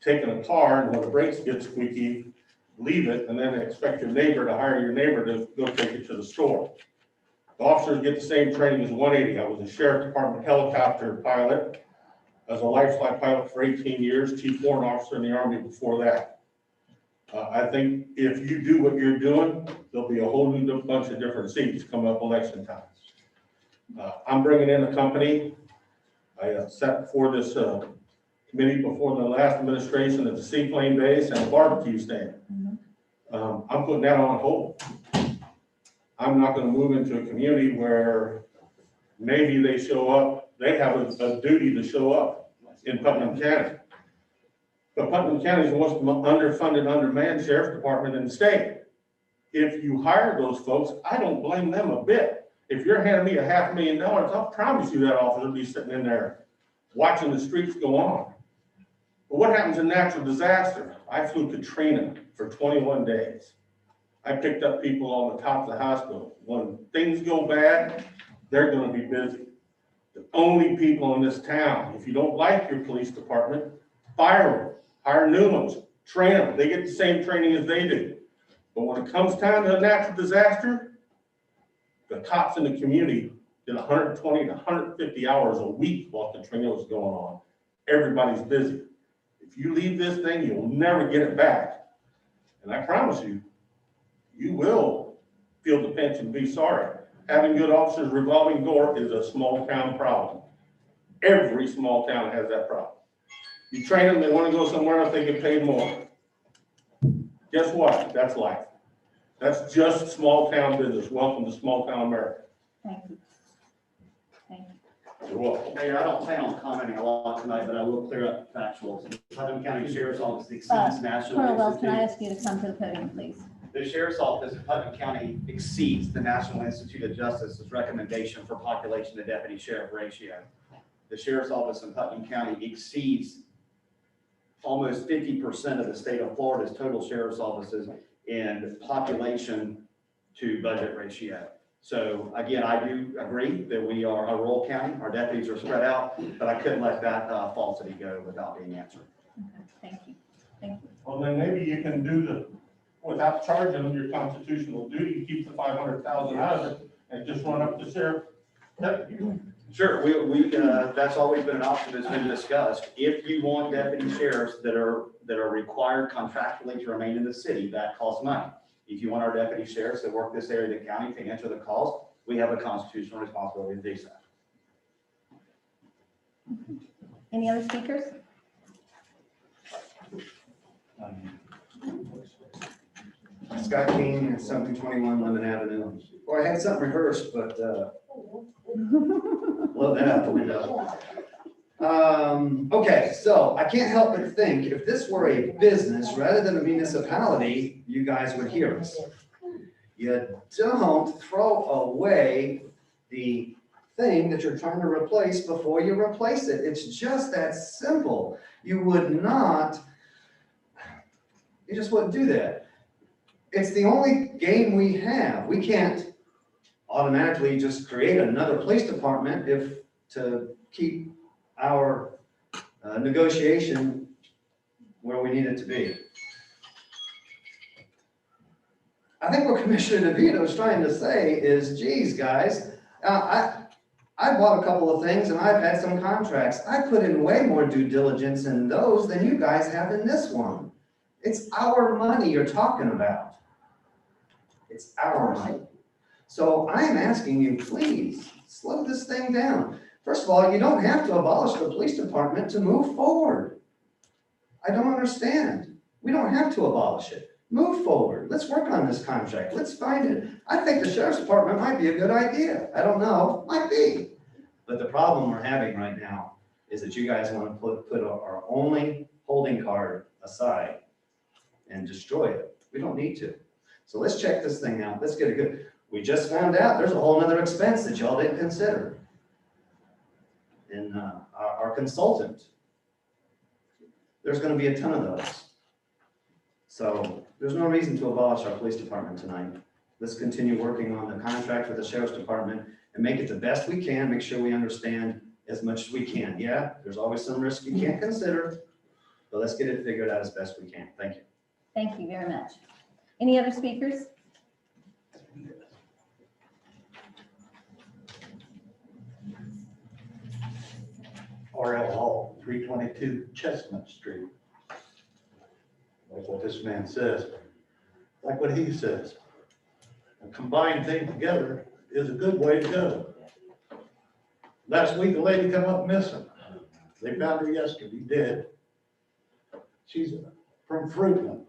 taking a car and when the brakes get squeaky, leave it, and then expect your neighbor to hire your neighbor to go take it to the store. The officers get the same training as 180. I was a sheriff department helicopter pilot. I was a life flight pilot for 18 years, chief warrant officer in the Army before that. I think if you do what you're doing, there'll be a whole new bunch of different seats come up election time. I'm bringing in a company. I sat before this committee before the last administration at the seaplane base and a barbecue stand. I'm putting that on hold. I'm not going to move into a community where maybe they show up, they have a duty to show up in Putnam County. But Putnam County is the most underfunded, undermanned sheriff's department in the state. If you hire those folks, I don't blame them a bit. If you're handing me $500,000, I'll promise you that officer will be sitting in there watching the streets go on. But what happens in natural disaster? I flew Katrina for 21 days. I picked up people on the top of the hospital. When things go bad, they're going to be busy. The only people in this town, if you don't like your police department, fire them, hire new ones, train them. They get the same training as they do. But when it comes time to a natural disaster, the cops in the community did 120 to 150 hours a week while Katrina was going on. Everybody's busy. If you leave this thing, you'll never get it back. And I promise you, you will feel the pinch and be sorry. Having good officers revolving door is a small town problem. Every small town has that problem. You train them, they want to go somewhere else, they get paid more. Guess what? That's life. That's just small town business. Welcome to small town America. Thank you. Thank you. You're welcome. Mayor, I don't plan on commenting a lot tonight, but I will clear up factuals. The Putnam County Sheriff's Office exceeds National Colonel Wells, can I Institute. ask you to come to the podium, please? The Sheriff's Office in Putnam County exceeds the National Institute of Justice's recommendation for population to deputy sheriff ratio. The Sheriff's Office in Putnam County exceeds almost 50% of the state of Florida's total sheriff's offices in population to budget ratio. So again, I do agree that we are a rural county, our deputies are spread out, but I couldn't let that falsity go without being answered. Okay, thank you. Thank you. Well, then maybe you can do the, without charging them your constitutional duty, keep the 500,000 out of it and just run up the sheriff. Sure, that's always been an option that's been discussed. If you want deputy sheriffs that are required contractually to remain in the city, that costs money. If you want our deputy sheriffs that work this area of the county to answer the calls, we have a constitutional responsibility to do so. Any other speakers? Scott King at 721 Lemon Avenue. Well, I had something rehearsed, but blow that out the window. Okay, so I can't help but think if this were a business rather than a municipality, you guys would hear us. You don't throw away the thing that you're trying to replace before you replace it. It's just that simple. You would not, you just wouldn't do that. It's the only game we have. We can't automatically just create another police department if to keep our negotiation where we need it to be. I think what Commissioner DeVito is trying to say is, geez, guys, I bought a couple of things and I've had some contracts. I put in way more due diligence in those than you guys have in this one. It's our money you're talking about. It's our money. So I'm asking you, please, slow this thing down. First of all, you don't have to abolish the police department to move forward. I don't understand. We don't have to abolish it. Move forward. Let's work on this contract. Let's find it. I think the sheriff's department might be a good idea. I don't know, might be. But the problem we're having right now is that you guys want to put our only holding card aside and destroy it. We don't need to. So let's check this thing out. Let's get a good, we just found out there's a whole nother expense that y'all didn't consider. And our consultant, there's going to be a ton of those. So there's no reason to abolish our police department tonight. Let's continue working on the contract with the sheriff's department and make it the best we can, make sure we understand as much as we can. Yeah, there's always some risk you can't consider, but let's get it figured out as best we can. Thank you. Thank you very much. Any other speakers? R.L. Hall, 322 Chestnut Street. Like what this man says, like what he says. A combined thing together is a good way to go. Last week, a lady come up missing. They found her yesterday, dead. She's from Fruitland.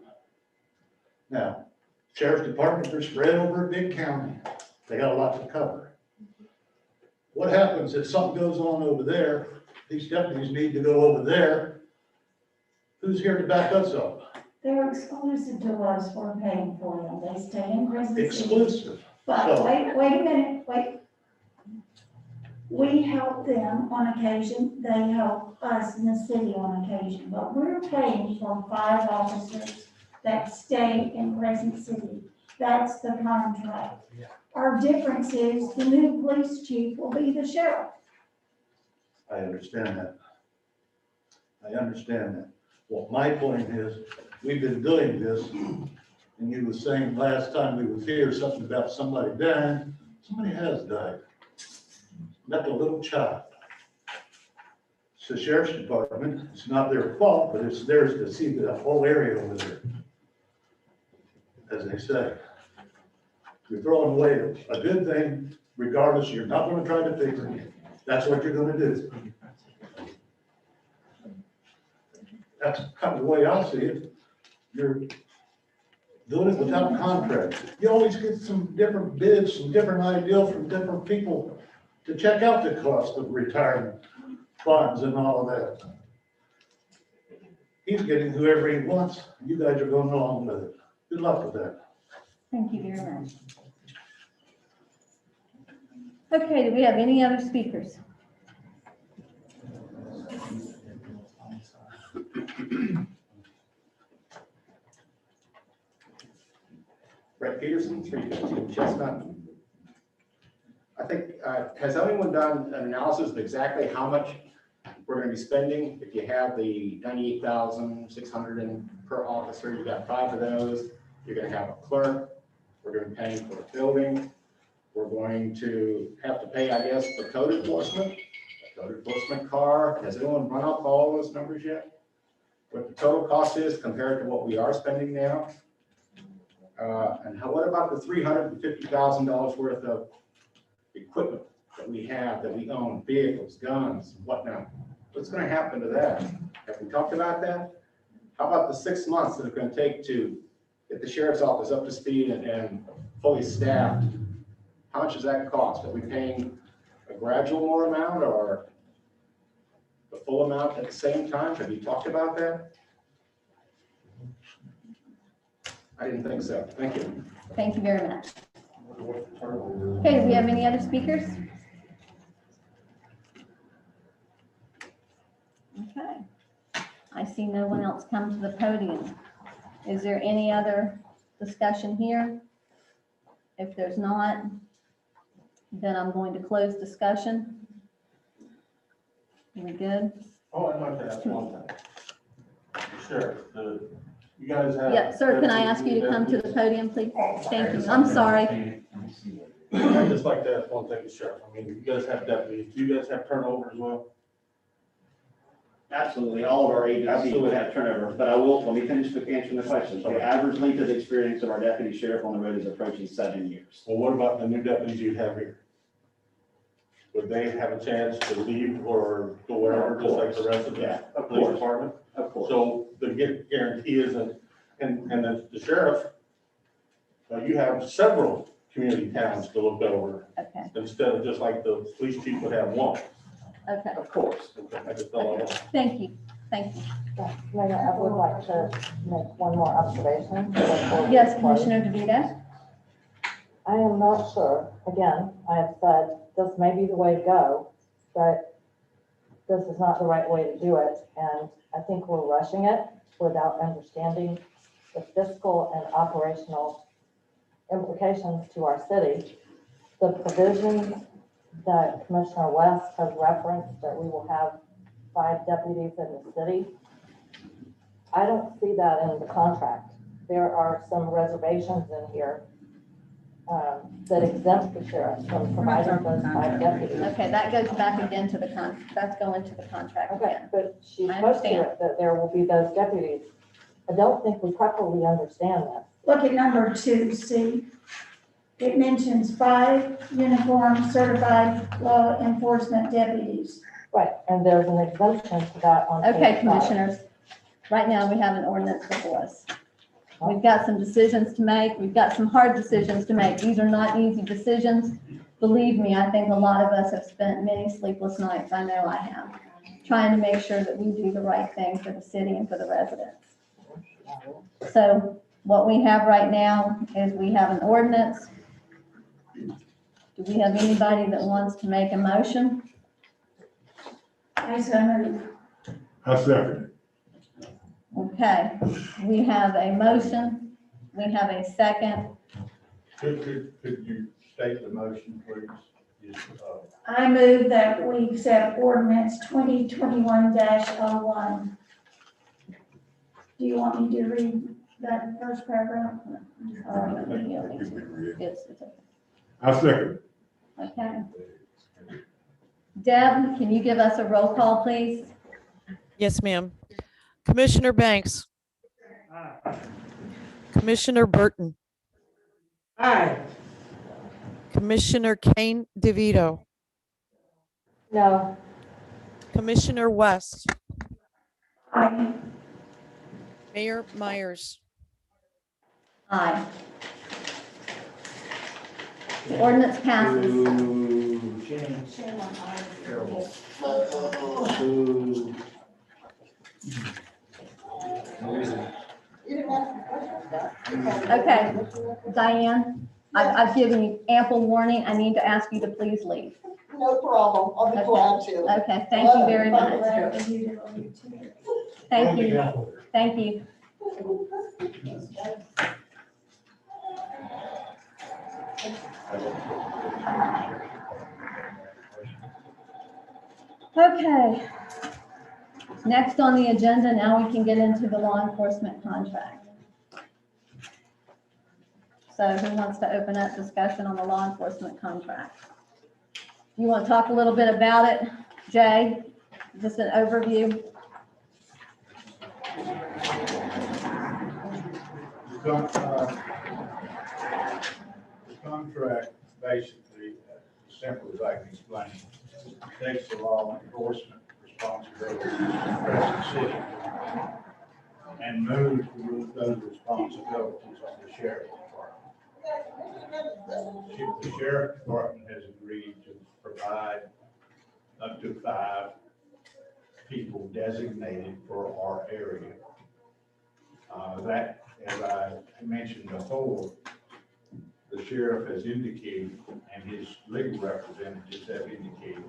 Now, sheriff's departments are spread over a big county. They got a lot to cover. What happens if something goes on over there? These deputies need to go over there. Who's here to back us up? They're exclusive to us, we're paying for them, they stay in Crescent City. Exclusive. But So- wait a minute, wait. We help them on occasion, they help us in the city on occasion, but we're paying for 5 officers that stay in Crescent City. That's the contract. Our difference is the new police chief will be the sheriff. I understand that. I understand that. Well, my point is, we've been doing this, and you were saying last time we was here, something about somebody dying. Somebody has died. Not a little child. It's the sheriff's department. It's not their fault, but it's theirs to see the whole area over there. As they say. You're throwing away a good thing, regardless, you're not gonna try to fix it. That's what you're gonna do. That's kind of the way I see it. You're doing it without contract. You always get some different bids, some different ideas from different people to check out the cost of retirement funds and all of that. He's getting whoever he wants. You guys are going along with it. Good luck with that. Thank you very much. Okay, do we have any other speakers? Brett Peterson, 315 Chestnut. I think, has anyone done an analysis of exactly how much we're going to be spending? If you have the 98,600 in per officer, you've got 5 of those. You're going to have a clerk. We're going to be paying for a building. We're going to have to pay, I guess, for code enforcement, a code enforcement car. Has anyone run up all those numbers yet? What the total cost is compared to what we are spending now? And what about the $350,000 worth of equipment that we have, that we own, vehicles, guns, whatnot? What's going to happen to that? Have we talked about that? How about the 6 months that it's going to take to get the sheriff's office up to speed and fully staffed? How much does that cost? Are we paying a gradual more amount or the full amount at the same time? Have you talked about that? I didn't think so. Thank you. Thank you very much. Okay, do we have any other speakers? Okay. I see no one else come to the podium. Is there any other discussion here? If there's not, then I'm going to close discussion. Are we good? Oh, I'd like to ask one thing. Sure, you guys have. Yeah, sir, can I ask you to come to the podium, please? Thank you. I'm sorry. I'd just like to ask one thing, Sheriff. I mean, you guys have deputies. Do you guys have turnover as well? Absolutely, all of our agencies Absolutely. would have turnover, but let me finish answering the question. So the average length of experience of our deputy sheriff on the road is approaching 7 years. Well, what about the new deputies you have here? Would they have a chance to leave or go wherever, just like the rest of the Yeah, of police course, department? of course. So the guarantee isn't, and the sheriff, you have several community towns to look over Okay, instead of just like the police chief would have one. okay. Of course. I just don't know. Thank you. Thank you. Mayor, I would like to make one more observation. before we Yes, close. Commissioner DeVito? I am not sure, again, I have said this may be the way to go, but this is not the right way to do it. And I think we're rushing it without understanding the fiscal and operational implications to our city. The provisions that Commissioner West has referenced, that we will have 5 deputies in the city, I don't see that in the contract. there are some reservations in here that exempt the sheriff from providing those 5 deputies. Okay, that goes back again to the that's going to the contract Okay, again. but she's I supposed to, understand. that there will be those deputies. I don't think we properly understand that. Look at number 2, see? It mentions 5 uniformed certified law enforcement deputies. Right, and there's an exemption to that on Okay, page 5. commissioners, right now we have an ordinance before us. We've got some decisions to make. We've got some hard decisions to make. These are not easy decisions. Believe me, I think a lot of us have spent many sleepless nights, I know I have, trying to make sure that we do the right thing for the city and for the residents. So what we have right now is we have an ordinance. Do we have anybody that wants to make a motion? I so move. I second Okay, we have a motion. We have a second. Could you state the motion, please? Just, I move that we accept ordinance 2021-01. Do you want me to read that first paragraph? It's okay. I second. Okay. Deb, can you give us a roll call, please? Yes, ma'am. Commissioner Banks. Commissioner Burton. Aye. Commissioner Kane DeVito. No, Commissioner West. Aye. Mayor Myers. Aye. The ordinance passes. Ooh, terrible. Ooh. Okay, Diane, I've given you ample warning. I need to ask you to please leave. No problem, I'll be glad to. Okay, thank you very much. Thank you, thank you. Okay. Next on the agenda, now we can get into the law enforcement contract. So who wants to open up discussion on the law enforcement contract? You want to talk a little bit about it, Jay? Just an overview? The contract, basically, as simple as I can explain, takes the law enforcement responsibilities of Crescent City and moves those responsibilities on the sheriff department. The sheriff department has agreed to provide up to 5 people designated for our area. That, as I mentioned before, the sheriff has indicated, and his legal representatives have indicated,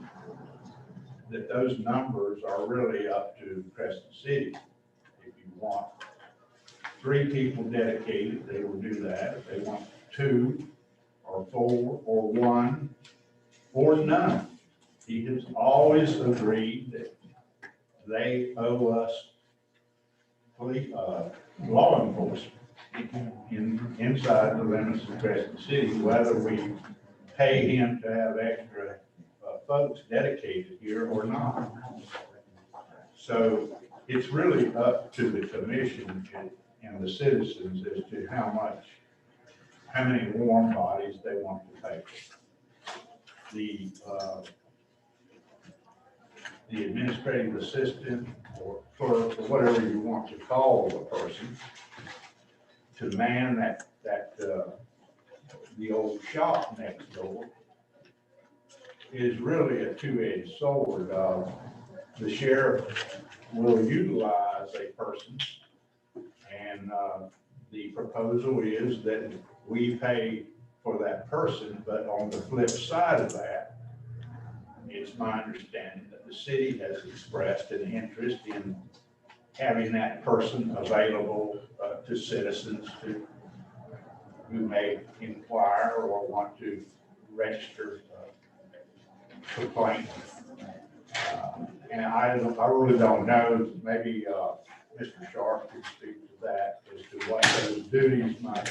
that those numbers are really up to Crescent City. If you want 3 people dedicated, they will do that. If they want 2 or 4 or 1 or none, he has always agreed that they owe us police, law enforcement inside the limits of Crescent City, whether we pay him to have extra folks dedicated here or not. So it's really up to the commission and the citizens as to how many warm bodies they want to pay. The administrative assistant or clerk or whatever you want to call the person to man the old shop next door is really a two-edged sword. The sheriff will utilize a person, and the proposal is that we pay for that person, but on the flip side of that, it's my understanding that the city has expressed an interest in having that person available to citizens who may inquire or want to register complaint. And I really don't know, maybe Mr. Sharp could speak to that as to what those duties might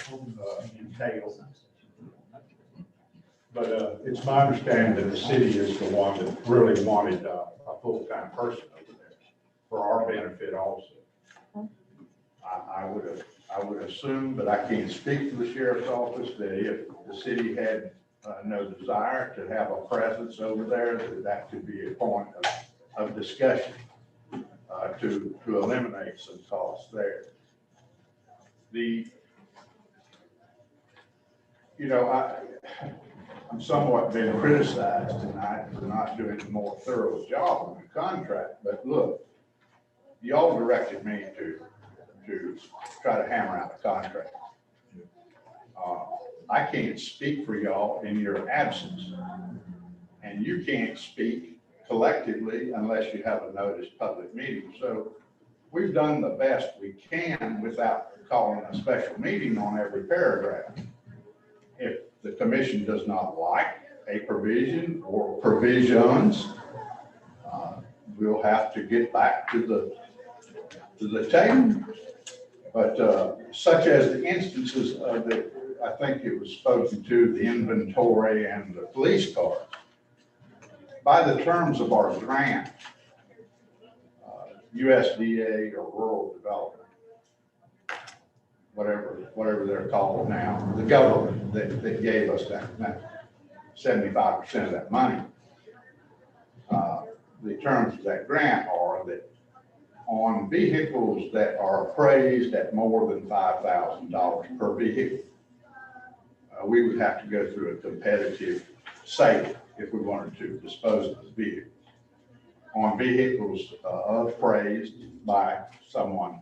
entail. But it's my understanding that the city is the one that really wanted a full-time person over there for our benefit also. I would assume, but I can't speak to the sheriff's office, that if the city had no desire to have a presence over there, that could be a point of discussion to eliminate some costs there. I'm somewhat been criticized tonight for not doing a more thorough job on the contract, but look, y'all directed me to try to hammer out the contract. I can't speak for y'all in your absence, and you can't speak collectively unless you have a noticed public meeting. So we've done the best we can without calling a special meeting on every paragraph. If the commission does not like a provision or provisions, we'll have to get back to the table. But such as the instances of I think it was spoken to, the inventory and the police cars. By the terms of our grant, USDA or rural development, whatever they're called now, the government that gave us that 75% of that money. The terms of that grant are that on vehicles that are appraised at more than $5,000 per vehicle, we would have to go through a competitive sale if we wanted to dispose of the vehicle. On vehicles appraised by someone,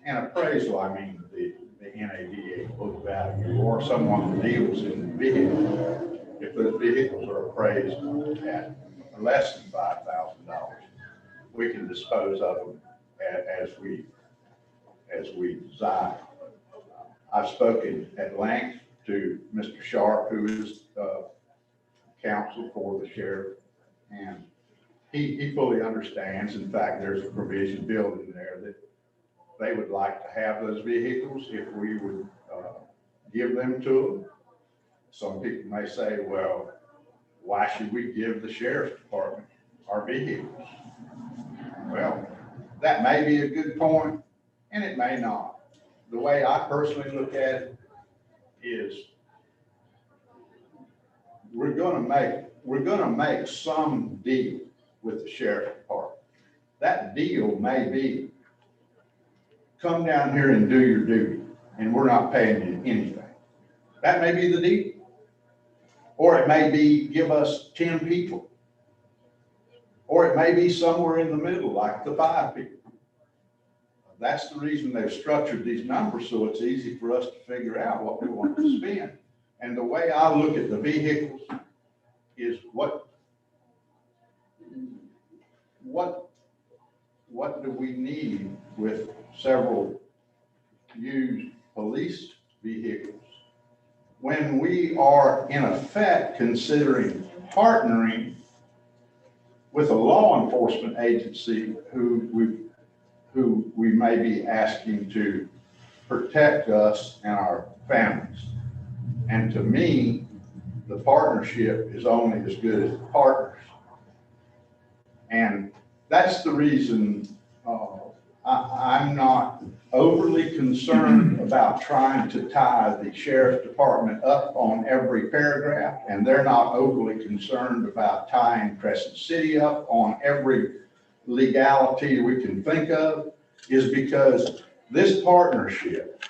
and appraisal, I mean the NADA book value, or someone who deals in the vehicle. If those vehicles are appraised at less than $5,000, we can dispose of them as we desire. I've spoken at length to Mr. Sharp, who is counsel for the sheriff, and he fully understands. In fact, there's a provision built in there that they would like to have those vehicles if we would give them to them. Some people may say, well, why should we give the sheriff's department our vehicles? Well, that may be a good point, and it may not. The way I personally look at it is we're gonna make some deal with the sheriff's department. That deal may be, come down here and do your duty, and we're not paying you anything. That may be the deal. Or it may be, give us 10 people. Or it may be somewhere in the middle, like the 5 people. That's the reason they've structured these numbers, so it's easy for us to figure out what we want to spend. And the way I look at the vehicles is what do we need with several used police vehicles when we are in effect considering partnering with a law enforcement agency who we may be asking to protect us and our families. And to me, the partnership is only as good as the partners. And that's the reason I'm not overly concerned about trying to tie the sheriff's department up on every paragraph, and they're not overly concerned about tying Crescent City up on every legality we can think of, is because this partnership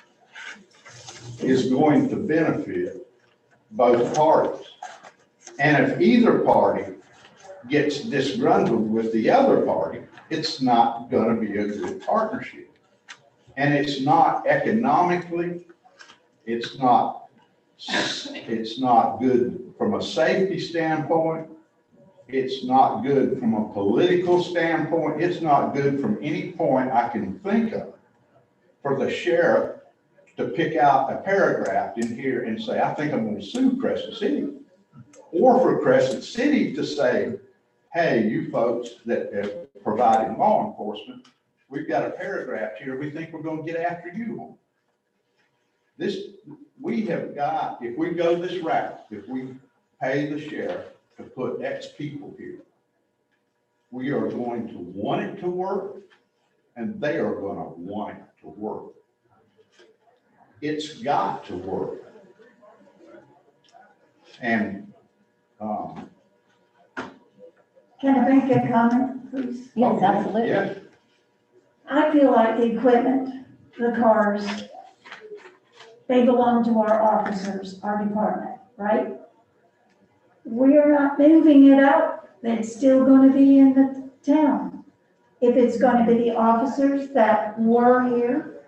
is going to benefit both parties. And if either party gets disgruntled with the other party, it's not going to be a good partnership. And it's not economically, it's not good from a safety standpoint. It's not good from a political standpoint. It's not good from any point I can think of for the sheriff to pick out a paragraph in here and say, I think I'm going to sue Crescent City. Or for Crescent City to say, hey, you folks that are providing law enforcement, we've got a paragraph here we think we're gonna get after you on. This, we have got, if we go this route, if we pay the sheriff to put X people here, we are going to want it to work, and they are gonna want it to work. It's got to work. And, Can I make a comment, please? Yes, absolutely. yes, I feel like the equipment, the cars, they belong to our officers, our department, right? We are not moving it out. It's still gonna be in the town. If it's gonna be the officers that were here,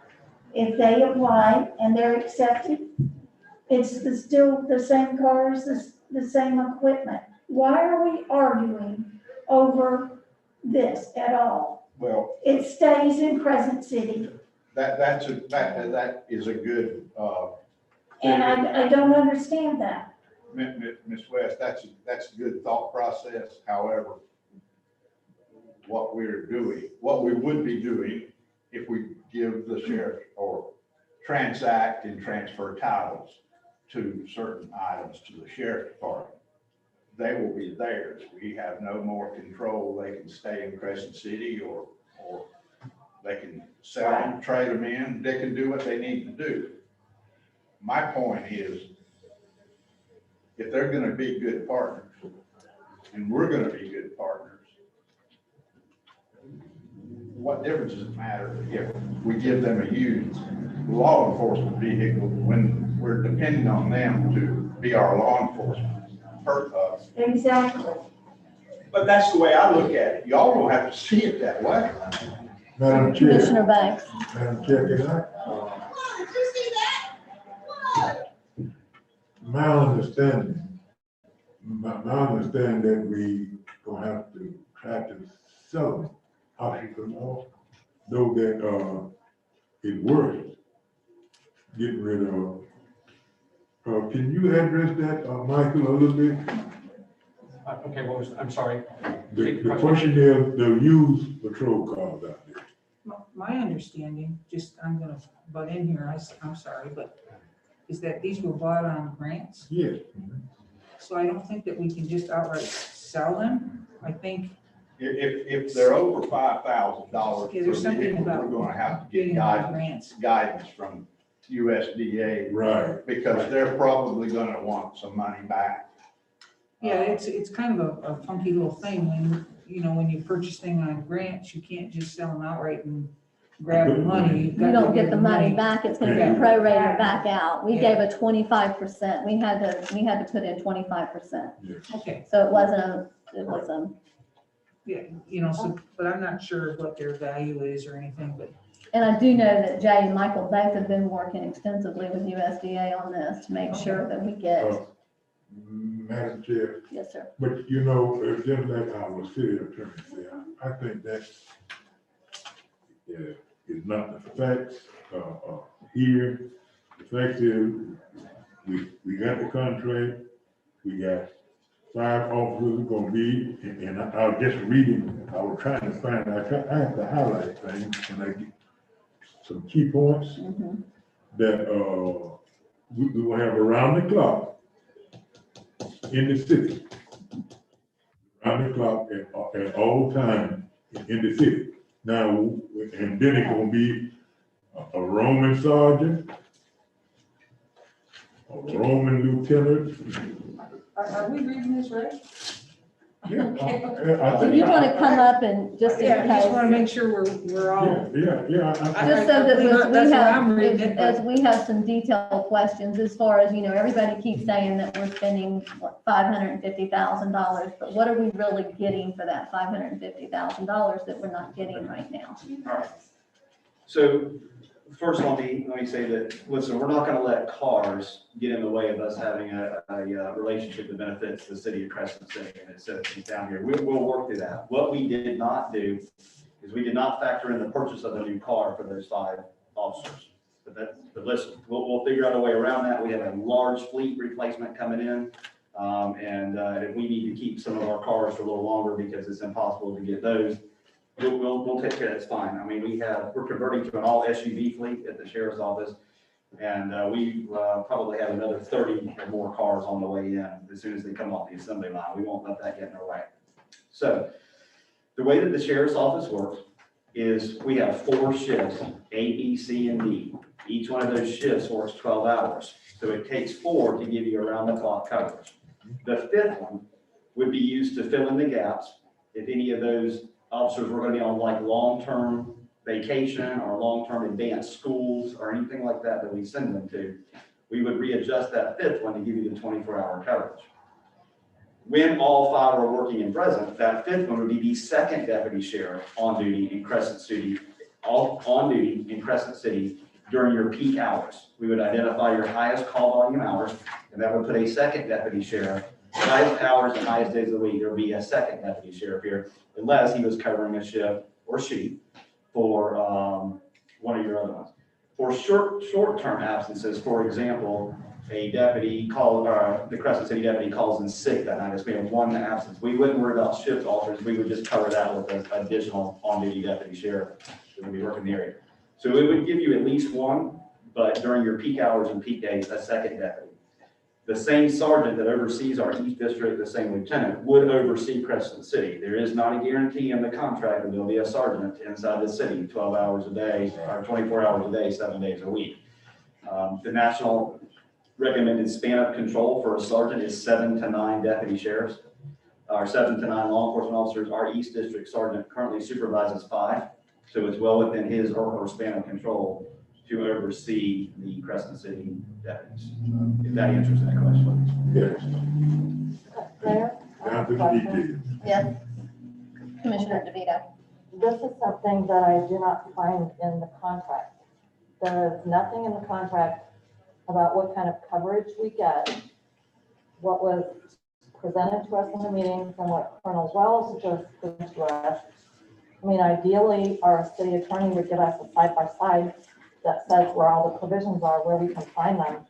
if they apply and they're accepted, it's still the same cars, the same equipment. Why are we arguing over this at all? well, It stays in Crescent City, that is a good, and I don't understand that. Ms. West, that's a good thought process. However, what we would be doing if we give the sheriff or transact and transfer titles to certain items to the sheriff department, they will be theirs. We have no more control. They can stay in Crescent City or they can sell them, trade them in. They can do what they need to do. My point is, if they're gonna be good partners, and we're gonna be good partners, what difference does it matter if we give them a used law enforcement vehicle when we're depending on them to be our law enforcement? Hurt us. Exactly. But that's the way I look at it. Y'all don't have to see it that way. Madam Chair, Commissioner Banks. Madam Chair, can I? My understanding that we gonna have to try to sell them, option more, though that, it works, getting rid of. Can you address that, Michael, a little bit? Okay, I'm sorry. The question is, the used patrol cars out there. My understanding, I'm gonna butt in here, I'm sorry, but is that these were bought on grants? Yes. So I don't think that we can just outright sell them. I think If they're over $5,000, Okay, there's something we're about gonna have to get getting grants. guidance from USDA. Right. Because they're probably gonna want some money back. Yeah, it's kind of a funky little thing when you purchase things on grants, you can't just sell them outright and grab the money. You've got You to don't get give the money back, it's gonna be prorated back out. We Yeah. gave a 25%, we had to put in 25%. Okay, So it was a, yeah, but I'm not sure what their value is or anything, but and I do know that Jay and Michael both have been working extensively with USDA on this to make sure that we get, Madam Chair, yes, sir. but just like our city attorney said, I think that is not the facts, here. The fact is, we got the contract, we got 5 officers gonna be, and I was just reading, I was trying to find, I have to highlight things, and I get some key points Mhm. that, we will have around the clock in the city. Around the clock at all times in the city. Now, and then it's gonna be a Roman sergeant, a Roman lieutenant. are we reading this right? Yeah, If you wanna come up and just in Yeah, I just want to case, make sure we're all. Yeah. just so that That's what I'm reading it, as we have some detailed questions, as far as, everybody keeps saying that we're spending, what, $550,000, but what are we really getting for that $550,000 that we're not getting right now? All right. So first, let me say that, listen, we're not gonna let cars get in the way of us having a relationship that benefits the city of Crescent City and its citizens down here. We'll work through that. What we did not do is we did not factor in the purchase of a new car for those 5 officers. But listen, we'll figure out a way around that. We have a large fleet replacement coming in. And we need to keep some of our cars for a little longer because it's impossible to get those. we'll take care, that's fine. I mean, we're converting to an all SUV fleet at the sheriff's office. And we probably have another 30 or more cars on the way in as soon as they come off the assembly line. We won't let that get in our way. So the way that the sheriff's office works is we have 4 shifts, A, B, C, and D. Each one of those shifts works 12 hours. So it takes 4 to give you around the clock coverage. The 5th one would be used to fill in the gaps. If any of those officers were going to be on like long-term vacation or long-term advanced schools or anything like that that we send them to, we would readjust that 5th one to give you the 24-hour coverage. When all 5 are working in present, that 5th one would be the 2nd deputy sheriff on duty in Crescent City, during your peak hours. We would identify your highest call volume hours, and that would put a 2nd deputy sheriff. Highest hours and highest days of the week, there would be a 2nd deputy sheriff here, unless he was covering a shift, or she, for one of your other ones. For short-term absences, for example, a deputy the Crescent City deputy calls in sick that night, if we have 1 absence, we wouldn't worry about shift alters, we would just cover that with an additional on-duty deputy sheriff that would be working the area. So it would give you at least 1, but during your peak hours and peak days, a 2nd deputy. The same sergeant that oversees our East District, the same lieutenant, would oversee Crescent City. There is not a guarantee in the contract that there'll be a sergeant inside the city 12 hours a day, or 24 hours a day, 7 days a week. The national recommended span of control for a sergeant is 7 to 9 deputy sheriffs, or 7 to 9 law enforcement officers. Our East District sergeant currently supervises 5, so it's well within his or her span of control to oversee the Crescent City deputies. If that answers that question. Yes. Mayor? Down to the details. Yes. Commissioner DeVito. This is something that I do not find in the contract. There is nothing in the contract about what kind of coverage we get. What was presented to us in the meetings and what Colonel Wells just presented to us. I mean, ideally, our city attorney would give us a side-by-side that says where all the provisions are, where we can find them.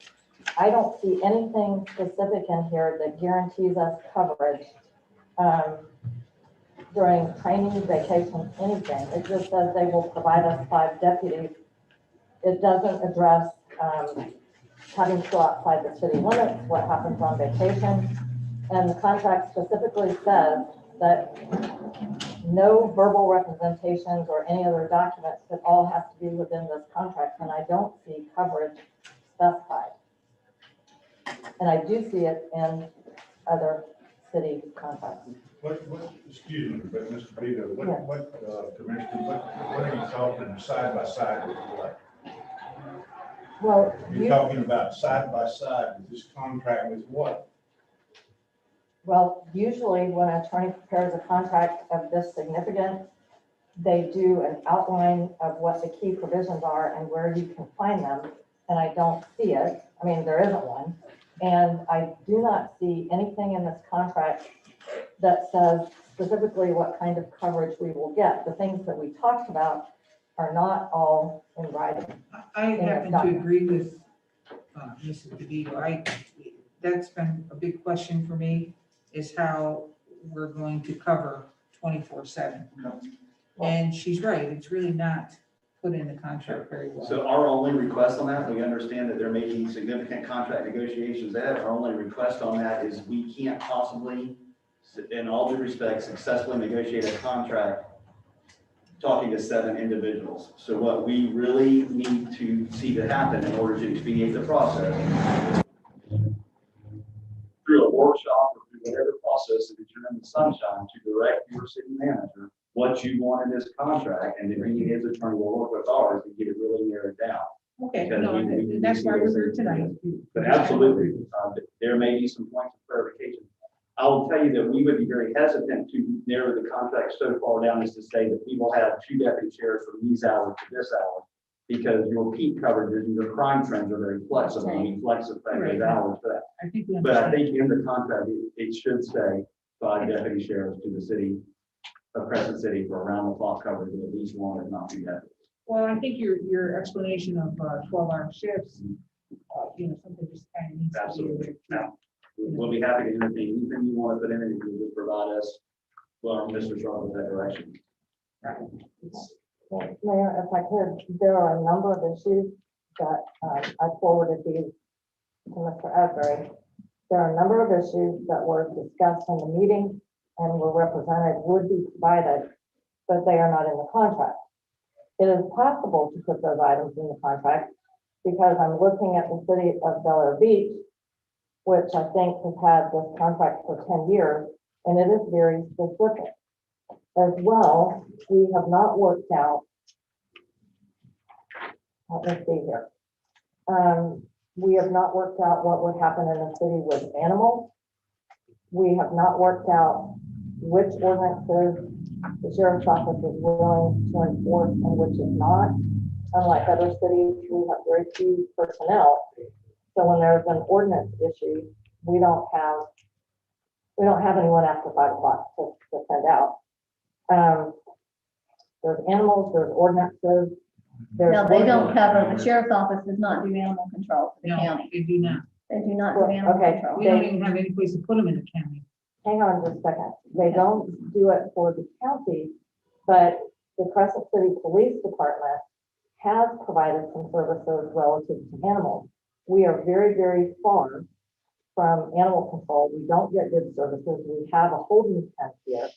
I don't see anything specific in here that guarantees us coverage during training, vacation, anything. It just says they will provide us 5 deputies. It doesn't address having to go outside the city limits, what happens on vacation. And the contract specifically says that no verbal representations or any other documents, that all has to be within this contract, and I don't see coverage specified. And I do see it in other city contracts. Excuse me, but Mr. Vito, Commissioner, what are you talking side by side with what? Well, You're talking about side by side with this contract with what? Well, usually when an attorney prepares a contract of this significance, they do an outline of what the key provisions are and where you can find them. And I don't see it. I mean, there isn't one. And I do not see anything in this contract that says specifically what kind of coverage we will get. The things that we talked about are not all in writing. I happen to agree with Mrs. DeVito. That's been a big question for me, is how we're going to cover 24/7. And she's right, it's really not put in the contract very well. So our only request on that, we understand that there may be significant contract negotiations there. Our only request on that is we can't possibly, in all due respect, successfully negotiate a contract talking to 7 individuals. So what we really need to see to happen in order to expedite the process, through a workshop or through whatever process that you're in the sunshine, to direct your city manager what you want in this contract, and then he and his attorney will work with ours to get it really narrowed down. Okay, Because no, that's why we're here tonight. But absolutely, there may be some points of clarification. I will tell you that we would be very hesitant to narrow the contract so far down as to say that we will have 2 deputy sheriffs from these hours to this hour, because your peak coverages and your crime trends are very flexible. I mean, flexible those hours for that. I think we But I understand. think in the contract, it should say 5 deputy sheriffs to the city of Crescent City for around the clock coverage of at least 1, if not 2 deputies. Well, I think your explanation of 12-hour shifts, something just kind of needs to be. Absolutely. Now, we'll be happy to entertain anything you want to put in, and you will provide us, well, Mr. Shaw, with that direction. Mayor, if I could, there are a number of issues that I forwarded these to Mr. Asbury. There are a number of issues that were discussed in the meeting and were represented, would be provided, but they are not in the contract. It is possible to put those items in the contract because I'm looking at the city of Bel Air Beach, which I think has had this contract for 10 years, and it is very specific. As well, we have not worked out, let me see here. We have not worked out what would happen in the city with animals. We have not worked out which ordinances the sheriff's office is willing to enforce and which is not. Unlike other cities, we have very few personnel. So when there's an ordinance issue, we don't have anyone after 5 o'clock to send out. There's animals, there's ordinances. No, they don't cover, the sheriff's office does not do animal control for the No, county. they do not. They do not do animal Okay. control. We don't even have any place to put them in the county. Hang on just a second. They don't do it for the county, but the Crescent City Police Department has provided some services relative to animals. We are very, very far from animal control. We don't get good services. We have a holding pen here.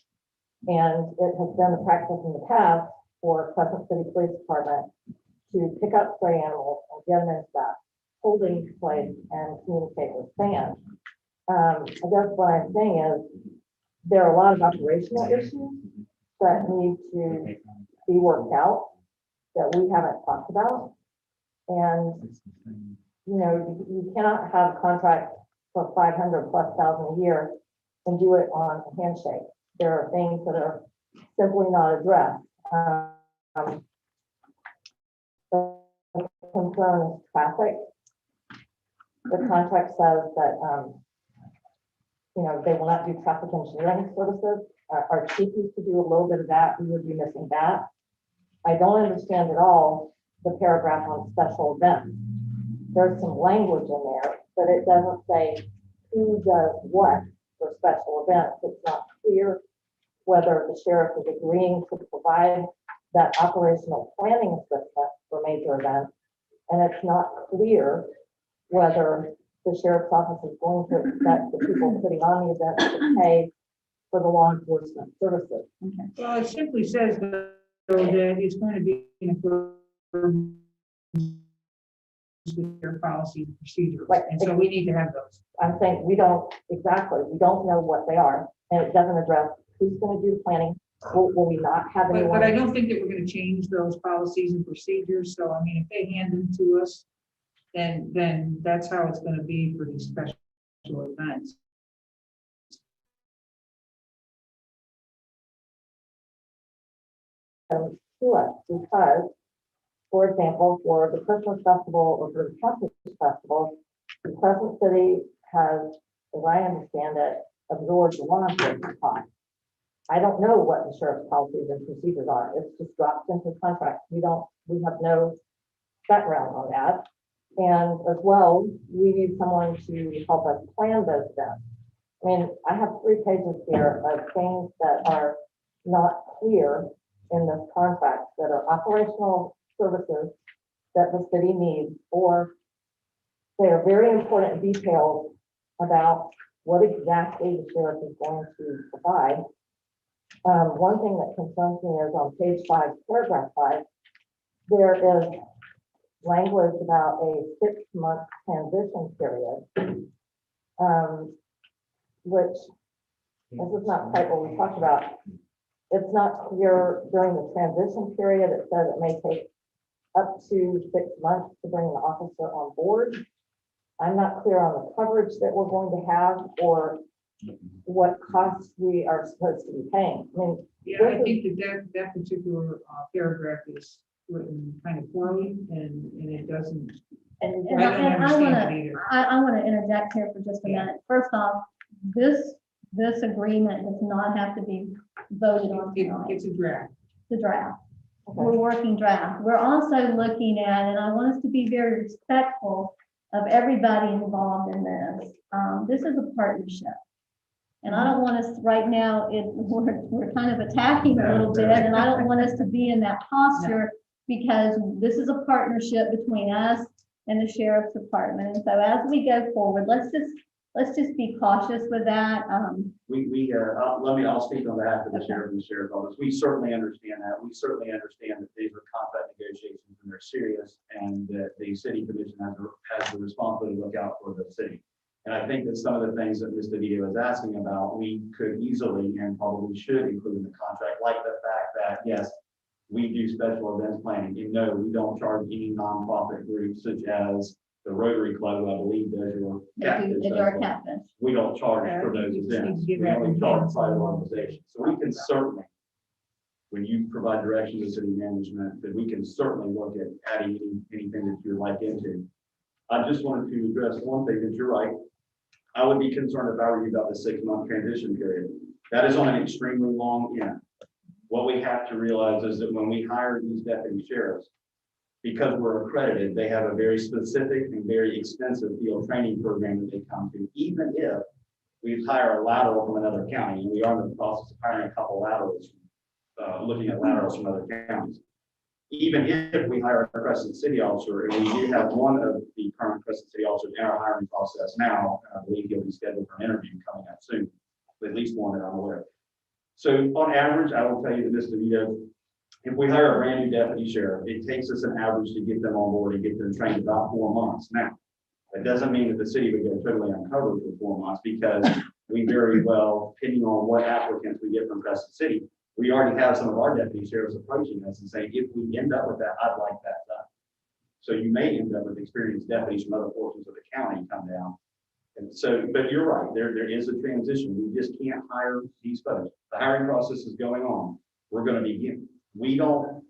And it has been the practice in the past for Crescent City Police Department to pick up stray animals and get them into that holding place and communicate with fans. I guess what I'm saying is there are a lot of operational issues that need to be worked out that we haven't talked about. And, you know, you cannot have a contract for 500,000+ a year and do it on a handshake. There are things that are simply not addressed. The concern is traffic. The contract says that, you know, they will not do traffic engineering services. Our chief used to do a little bit of that. We would be missing that. I don't understand at all the paragraph on special events. There's some language in there, but it doesn't say who does what for special events. It's not clear whether the sheriff is agreeing to provide that operational planning assistance for major events. And it's not clear whether the sheriff's office is going to expect the people putting on the event to pay for the law enforcement services. Well, it simply says that it's going to be in accordance with their policies and procedures. Right. And so we need to have those. I'm saying we don't know what they are, and it doesn't address who's going to do the planning. Will we not have But anyone? I don't think that we're going to change those policies and procedures. So, I mean, if they hand them to us, then that's how it's going to be for these special events. To us, because, for example, for the Christmas festival or for the Crescent festival, the Crescent City has, as I understand it, absorbed the law enforcement cost. I don't know what the sheriff's policies and procedures are. It's just dropped into the contract. We have no background on that. And as well, we need someone to help us plan those events. I mean, I have 3 pages here of things that are not clear in this contract that are operational services that the city needs, or they are very important details about what exactly the sheriff is going to provide. One thing that concerns me is on page 5, paragraph 5, there is language about a 6-month transition period, which this is not quite what we talked about. It's not clear during the transition period. It says it may take up to 6 months to bring the officer on board. I'm not clear on the coverage that we're going to have or what costs we are supposed to be paying. I mean, Yeah, I think that particular paragraph is written kind of poorly and it doesn't. And I don't understand it either. I want to interject here for just a minute. First off, this agreement does not have to be voted on tonight. It's a draft. The draft. We're working draft. We're also looking at, and I want us to be very respectful of everybody involved in this. This is a partnership. And I don't want us, right now, we're kind of attacking a little bit, and I don't want us to be in that posture, because this is a partnership between us and the sheriff's department. And so as we go forward, let's just be cautious with that. I'll speak on behalf of the sheriff and the sheriff's office. We certainly understand that. We certainly understand that these are contract negotiations and they're serious, and that the city commission has the responsibility to look out for the city. And I think that some of the things that Ms. DeVito is asking about, we could easily and probably should include in the contract, like the fact that, yes, we do special events planning. You know, we don't charge any nonprofit groups such as the Rotary Club, who I believe does your They do our captains. We don't charge for those events. We only charge private organizations. So we can certainly, when you provide direction to city management, that we can certainly look at adding anything that you'd like into. I just wanted to address one thing, that you're right. I would be concerned if I were you about the 6-month transition period. That is on an extremely long end. What we have to realize is that when we hire these deputy sheriffs, because we're accredited, they have a very specific and very expensive field training program that they come to. Even if we hire a lateral from another county, and we are in the process of hiring a couple laterals, looking at laterals from other counties. Even if we hire a Crescent City officer, and we do have one of the current Crescent City officers in our hiring process now, I believe he'll be scheduled for an interview coming up soon, at least one that I'm aware of. So on average, I will tell you that, Ms. DeVito, if we hire a brand new deputy sheriff, it takes us an average to get them on board and get them trained about 4 months. Now, that doesn't mean that the city would go totally uncovered for 4 months, because we very well, depending on what applicants we get from Crescent City, we already have some of our deputy sheriffs approaching us and saying, if we end up with that, I'd like that done. So you may end up with experienced deputies from other portions of the county come down. And so, but you're right, there is a transition. We just can't hire these folks. The hiring process is going on. We're going to begin. We don't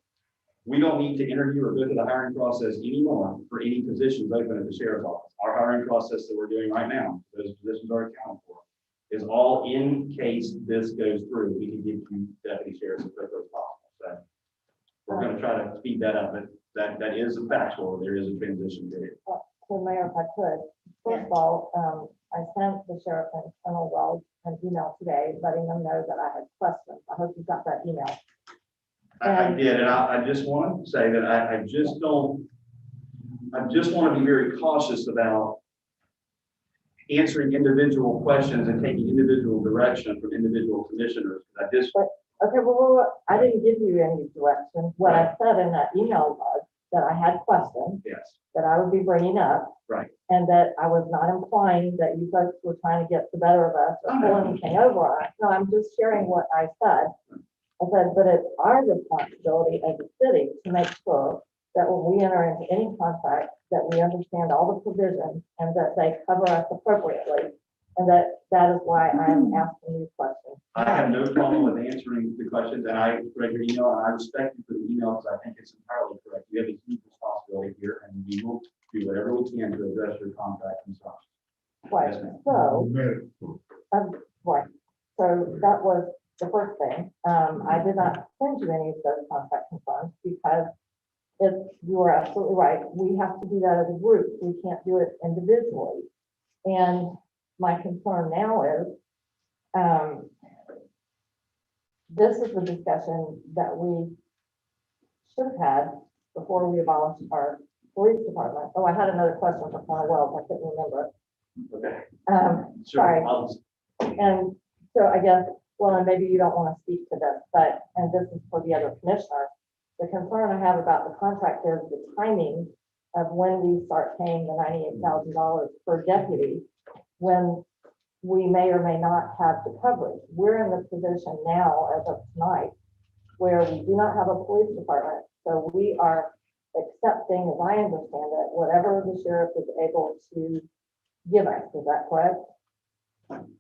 need to interview or go through the hiring process anymore for any positions open at the sheriff's office. Our hiring process that we're doing right now, those positions are accounted for, is all in case this goes through. We can give you deputy sheriffs as quickly as possible. So we're going to try to speed that up, but that is a factual. There is a transition period. So Mayor, if I could, first of all, I sent the sheriff and Colonel Wells an email today, letting them know that I had questions. I hope you got that email. I did, and I just want to say that I just want to be very cautious about answering individual questions and taking individual direction from individual commissioners. Okay, well, I didn't give you any direction. What I said in that email was that I had questions. Yes. That I would be bringing up. Right. And that I was not implying that you folks were trying to get the better of us or pull anything over on us. No, I'm just sharing what I said. I said, but it's our responsibility as a city to make sure that when we enter into any contract, that we understand all the provisions and that they cover us appropriately. And that is why I'm asking these questions. I have no problem with answering the questions, and I read your email, and I respect you for the email because I think it's entirely correct. You have a huge responsibility here, and we will do whatever we can to address your contract concerns. Right. Yes, ma'am. Right. So that was the first thing. I did not send you any of those contract concerns because you are absolutely right. We have to do that as a group. We can't do it individually. And my concern now is, this is the discussion that we should have had before we abolished our police department. Oh, I had another question for Colonel Wells. I couldn't remember it. Okay. Sorry. Sure. And so I guess, well, and maybe you don't want to speak to this, but, and this is for the other commissioner, the concern I have about the contract is the timing of when we start paying the $98,000 per deputy, when we may or may not have the coverage. We're in the position now, as of tonight, where we do not have a police department. So we are accepting, as I understand it, whatever the sheriff is able to give us. Is that correct?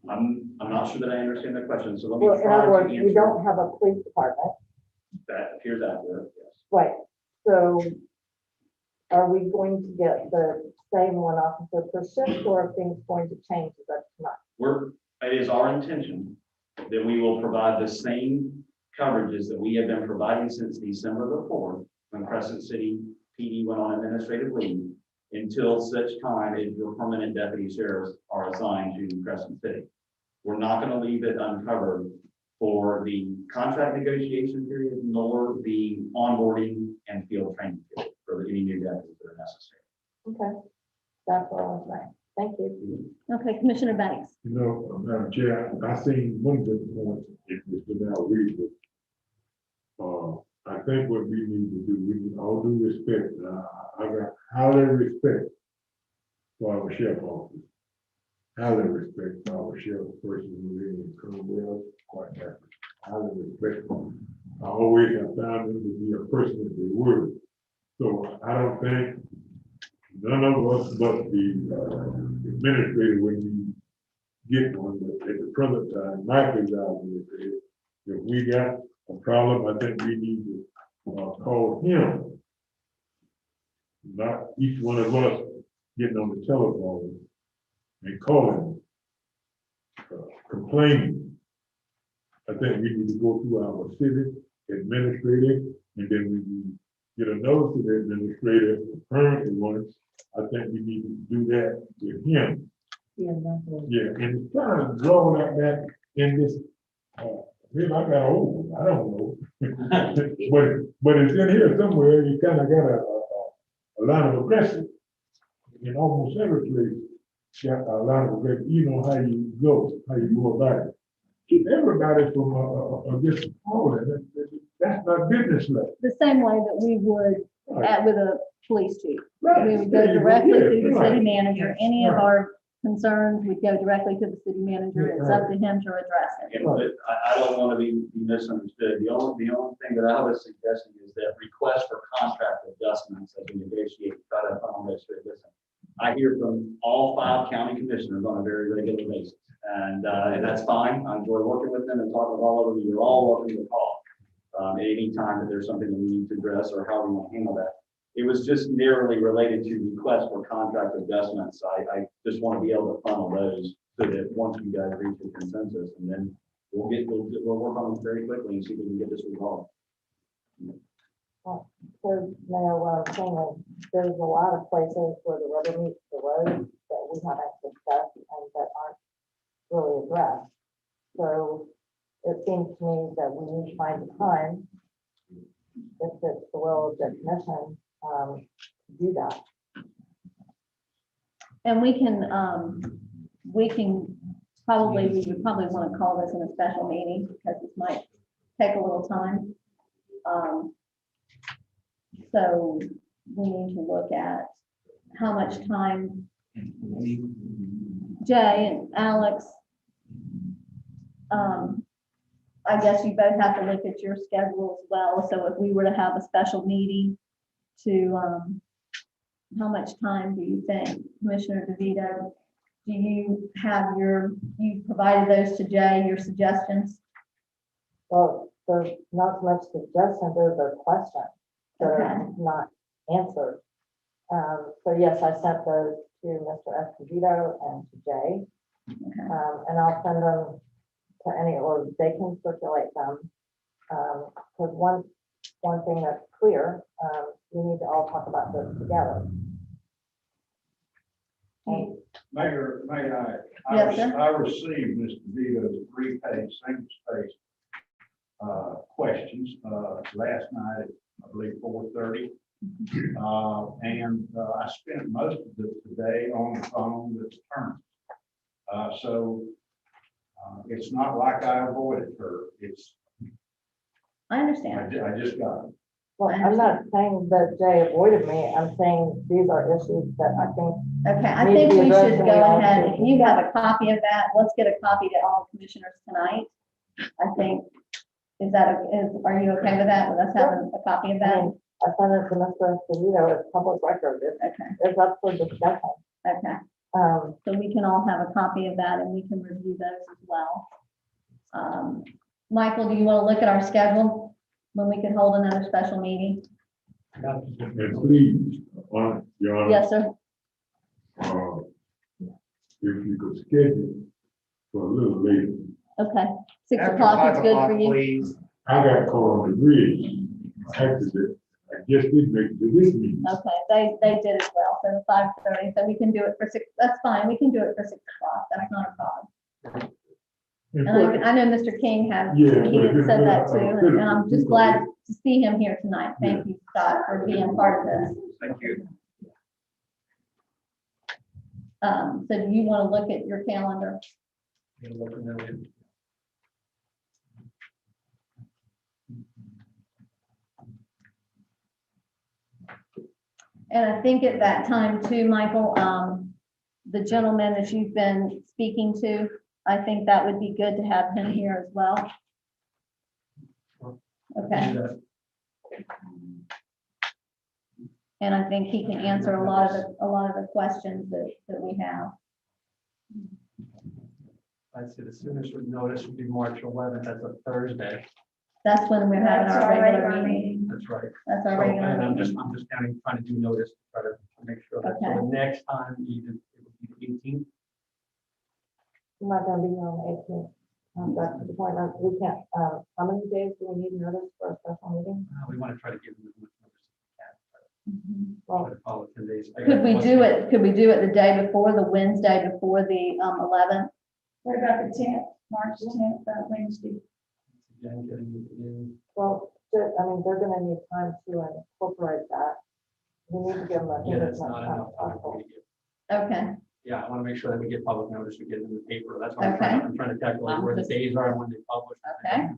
I'm not sure that I understand the question, so let me Well, in try other to words, answer. we don't have a police department. That appears accurate, yes. Right. So are we going to get the same one officer per shift, or are things going to change as of tonight? It is our intention that we will provide the same coverages that we have been providing since December the 4th, when Crescent City PD went on administrative leave, until such time as your permanent deputy sheriffs are assigned to Crescent City. We're not gonna leave it uncovered for the contract negotiation period, nor the onboarding and field training period for any new deputies that are necessary. Okay, that's what I was saying. Thank you. Okay, Commissioner Banks. You know, Madam Chair, I seen one good point in Mr. Now read it. I think what we need to do, we need all due respect, I got highly respect for our sheriff office. Highly respect for our sheriff person who is in Colonel, quite happy. Highly respectful. I always have found him to be a person of their word. So I don't think none of us but the administrator, when we get one, but at the present time, my job is if we got a problem, I think we need to call him. Not each one of us getting on the telephone and calling, complaining. I think we need to go through our city administrator, and then we get a notice to the administrator, the permanent ones. I think we need to do that with him. Yeah, that's what. Yeah, and it's kind of drawn like that in this, maybe I got old, I don't know. But it's in here somewhere, you kind of got a line of aggression. In almost every place, got a line of aggression, you know how you go about it. Keep everybody from just calling, that's not business like. The same way that we would with a police chief. Right. We would go directly to the city manager. Any of our concerns, we'd go directly to the city manager. It's up to him to address it. And but I don't want to be misunderstood. The only thing that I was suggesting is that request for contract adjustments as we negotiate, try to funnel this through. Listen, I hear from all 5 county commissioners on a very regular basis. And that's fine. I enjoy working with them and talking with all of them. You're all welcome to call at any time that there's something that we need to address or how we want to handle that. It was just narrowly related to requests for contract adjustments. I just want to be able to funnel those so that once you guys reach a consensus, and then we'll work on them very quickly and see if we can get this resolved. So, Mayor, what I'm saying is, there's a lot of places where the rubber meets the road that we haven't discussed and that aren't really addressed. So it seems to me that we need to find the time, if it's the will of the commission, to do that. And we would probably want to call this in a special meeting because this might take a little time. So we need to look at how much time Jay and Alex, I guess you both have to look at your schedule as well. So if we were to have a special meeting to, how much time do you think, Commissioner DeVito? Do you have you provided those to Jay, your suggestions? Well, there's not so much suggestions, there's a question that are not answered. So yes, I sent those to Mr. Esposito and to Jay. And I'll send them to any, or they can circulate them. Because one thing that's clear, we need to all talk about this together. And Mayor, may I? Yes, sir. I received Mr. Vito's 3-page, single-space questions last night at, I believe, 4:30. And I spent most of it today on the phone with attorneys. So it's not like I avoided her. I understand. I just got it. well, I'm not saying that Jay avoided me. I'm saying these are issues that I think. Okay, I need think to be we addressed should and go we all ahead. should- If you have a copy of that, let's get a copy to all commissioners tonight. I think, are you okay with that? With us having a copy of I that? mean, I sent it to Mr. Esposito, it's public record. It's up for discussion. Okay, so we can all have a copy of that and we can review those as well. Michael, do you want to look at our schedule when we can hold another special meeting? And please, Your Honor. Yes, sir. If you could schedule for a little later. Okay, 6 o'clock is good for you. Please. I got caught on the bridge. I just didn't make it to this meeting. Okay, they did as well, so 5:30, so we can do it for 6, that's fine, we can do it for 6 o'clock, that's not a problem. And And I know Mr. King had, Yeah, he had said that too, good. and I'm just glad to see him here tonight. Thank you, Scott, for being part of this. Thank you. So do you want to look at your calendar? And I think at that time too, Michael, the gentleman that you've been speaking to, I think that would be good to have him here as well. Okay. And I think he can answer a lot of the questions that we have. I'd say the soonest would notice would be March 11th, that's a Thursday. That's when we're having That's our our regular regular meeting. That's right. That's our So, regular and I'm meeting. just counting, trying to do notice, try to make sure that, so Okay. the next time either, it would be the 18th. I'm not gonna be here on the 18th. That's the point, we can't, how many days do we need notice for a special meeting? We want to try to give them as much notice as we can. Well, Try to follow 10 days. Could we do it the day before, the Wednesday before the 11th? What about the 10th, March 10th, that Wednesday? Again, getting it in. well, I mean, they're gonna need time to incorporate that. We need to give them a. Yeah, that's as much not time enough as time for possible. me to give. Okay, Yeah, I want to make sure that we get public notice, we get it in the paper. That's why Okay. I'm trying to calculate where the days are and when they publish. okay.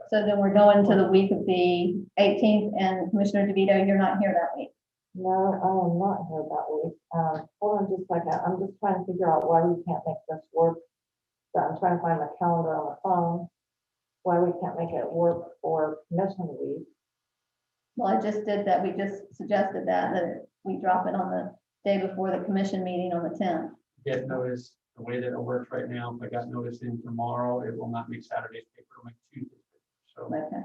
So then we're going to the week of the 18th, and Commissioner DeVito, you're not here that week. No, I am not here that week. Hold on just a second. I'm just trying to figure out why we can't make this work. So I'm trying to find my calendar on the phone. Why we can't make it work for commission week. Well, I just did that. We just suggested that we drop it on the day before the commission meeting on the 10th. Get notice, the way that it works right now, if I got notice in tomorrow, it will not make Saturday's paper, it'll make Tuesday's paper. So Okay,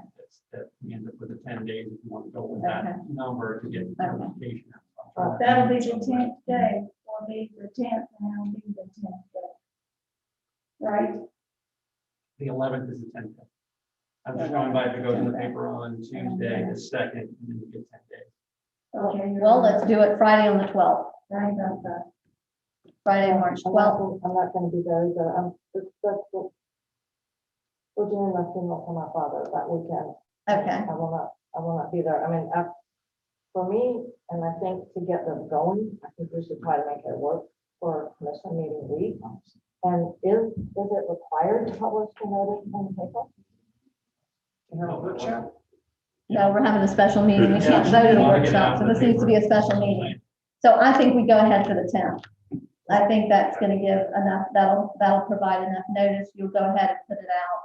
that we end up with the 10 days if you want to go with Okay. that number to get notification. out. That'll be the 10th day, will be the 10th, and that'll be the 10th day. Right? The 11th is the 10th. I'm just going by if it goes in the paper on Tuesday, the 2nd, and then you get 10 days. Okay. you're well, right. let's do it Friday on the 12th, Right about that. Friday, March 12th. I'm not gonna be there either. We're doing the funeral for my father that weekend. Okay, I will not be there. I mean, for me, and I think to get this going, I think we should try to make it work for commission meeting week. And is it required to publish the notice in the paper? To have a workshop? no, we're having a special meeting. We can't vote at a workshop, so this needs to be a special meeting. So I think we go ahead for the 10th. I think that's gonna give enough, that'll provide enough notice. You'll go ahead and put it out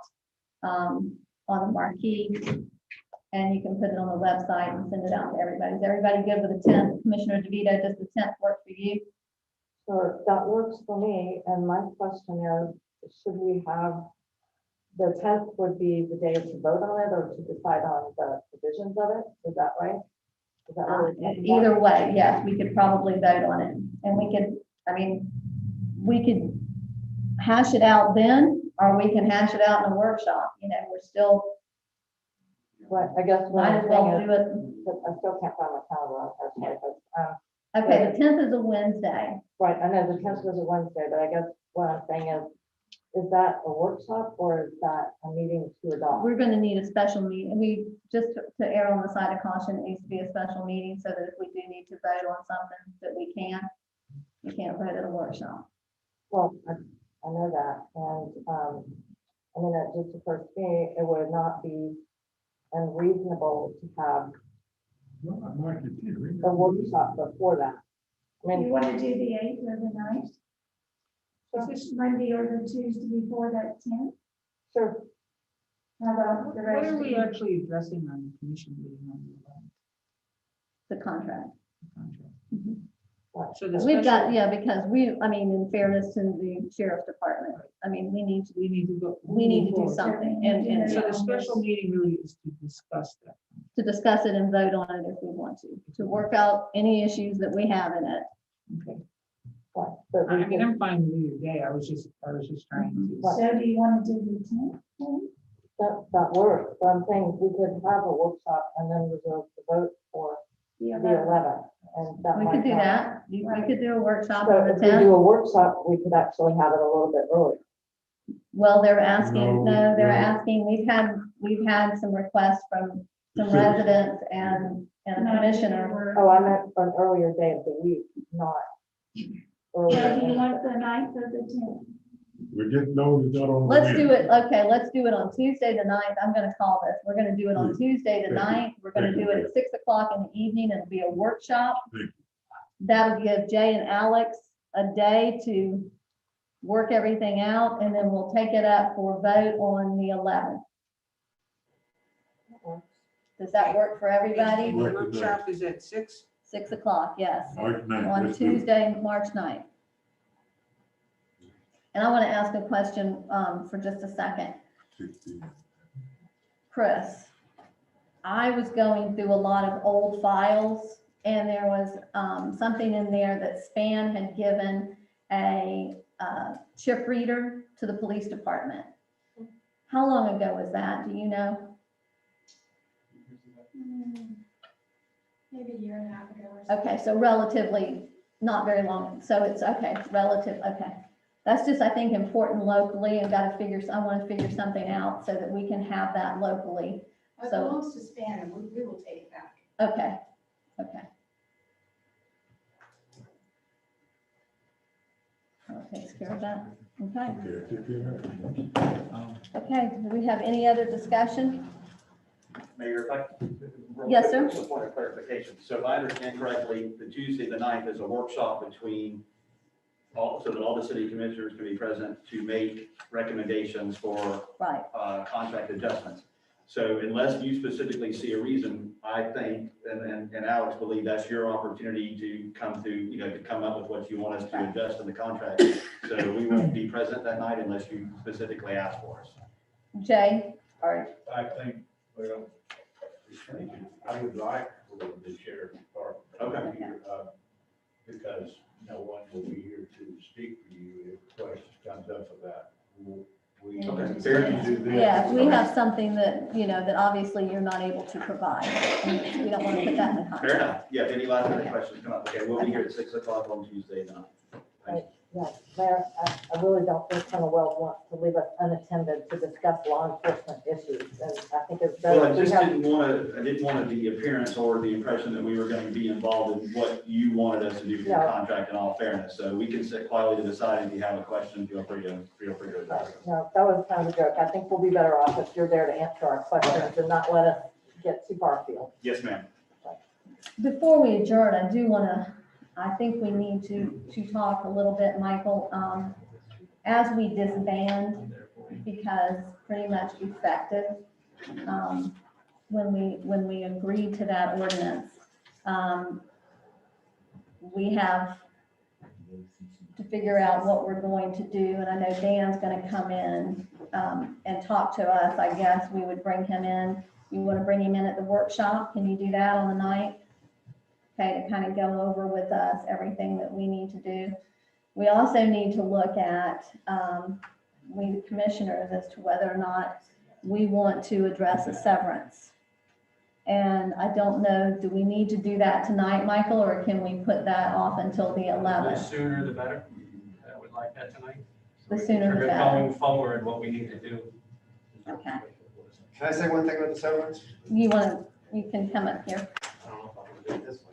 on the marquee, and you can put it on the website and send it out to everybody. Is everybody good with the 10th? Commissioner DeVito, does the 10th work for you? Sure, that works for me. And my question is, should we have, the 10th would be the day to vote on it or to decide on the provisions of it? Is that right? Is that what we're talking about? Either way, yes, we could probably vote on it, and we could, we could hash it out then, or we can hash it out in a workshop, we're still, Right, I guess what might I'm as well saying do is, it. that I still can't find my calendar on her, Okay, the 10th is a Wednesday. right, I know the 10th is a Wednesday, but I guess what I'm saying is that a workshop or is that a meeting to adopt? We're gonna need a special meeting. Just to err on the side of caution, it needs to be a special meeting, so that if we do need to vote on something, that we can't vote at a workshop. Well, I know that, and, it just occurs to me, it would not be unreasonable to have a workshop before that. I You mean, want to do the 8th or the 9th? Is this Monday or the Tuesday before that 10th? sure, How about the What rest are of we you? actually addressing on the commission meeting on The contract. the contract? right. So the We've got, special, yeah, because in fairness to the sheriff's department, we need to, we need to go. we need to do something and So the special meeting really is to discuss that. to discuss it and vote on it if we want to work out any issues that we have in it. Okay. Right, but we I mean, could- I'm fine with either day. I was just trying to. So do you want to do the 10th? that works, but I'm saying we could have a workshop and then reserve the vote for The the 11th. 11th. And that We might could do not- that. We could do a workshop So on the if we do 10th. a workshop, we could actually have it a little bit earlier. Well, they're asking, no, they're No. asking, we've had some requests from some residents and a commissioner. Oh, I meant an earlier day of the week, not earlier. Yeah, do you in- want the 9th or the 10th? We just know it's not on. the Let's list. do it, okay, let's do it on Tuesday the 9th. I'm gonna call this. We're gonna do it on Tuesday the 9th. We're gonna do it at 6 o'clock in the evening. It'll be a workshop. That'll give Jay and Alex a day to work everything out, and then we'll take it up for vote on the 11th. Does that work for everybody? And the workshop is at 6? 6 o'clock, yes, March 9th, on let's do it. Tuesday, March 9th. And I want to ask a question for just a second. Chris, I was going through a lot of old files, and there was something in there that Span had given a chip reader to the police department. How long ago was that? Do you know? Maybe a year and a half ago or something. Okay, so relatively, not very long. So it's okay, relative, okay. That's just, I think, important locally, and I want to figure something out so that we can have that locally. It So, belongs to Span, and we will take it back. okay, okay. That takes care of that. Okay, Okay, take care of that. okay. Do we have any other discussion? Mayor, if I. real Yes, quick, sir. just a point of clarification. So if I understand correctly, the Tuesday, the 9th is a workshop between so that all the city commissioners can be present to make recommendations for Right, contract adjustments. So unless you specifically see a reason, I think, and Alex believe that's your opportunity to come to come up with what you want us to adjust in the contract. So we won't be present that night unless you specifically ask for us. Jay, or, I think, well, I would like for the sheriff's department. Okay. Because no one will be here to speak for you if questions comes up about, we Okay, fair. do this. yeah, if we have something that, that obviously you're not able to provide, and we don't want to put that in the Fair contract. enough. Yeah, if any last minute questions come up, okay, we'll be here at 6 o'clock on Tuesday night. Yeah, Mayor, I really don't think Colonel Wells wants to leave us unattended to discuss law enforcement issues, and I think it's better. Well, I if we just have- didn't want the appearance or the impression that we were going to be involved in what you wanted us to do for your No. contract in all fairness. So we can sit quietly to the side. If you have a question, feel free to address it. No, that was kind of a joke. I think we'll be better off if you're there to answer our questions and not let us get too far afield. Yes, ma'am. Before we adjourn, I think we need to talk a little bit, Michael, as we disband, because pretty much effective, when we agreed to that ordinance, we have to figure out what we're going to do, and I know Dan's gonna come in, and talk to us. I guess we would bring him in. You wanna bring him in at the workshop? Can you do that on the 9th? Okay, to kind of go over with us everything that we need to do. We also need to look at, we the commissioners, as to whether or not we want to address a severance. And I don't know, do we need to do that tonight, Michael, or can we put that off until the The 11th? sooner the better. I would like that tonight. The sooner the Figure better. Going forward, what we need to do. Okay. Can I say one thing about the severance? You can come up here. I don't know if I'm gonna do it this way.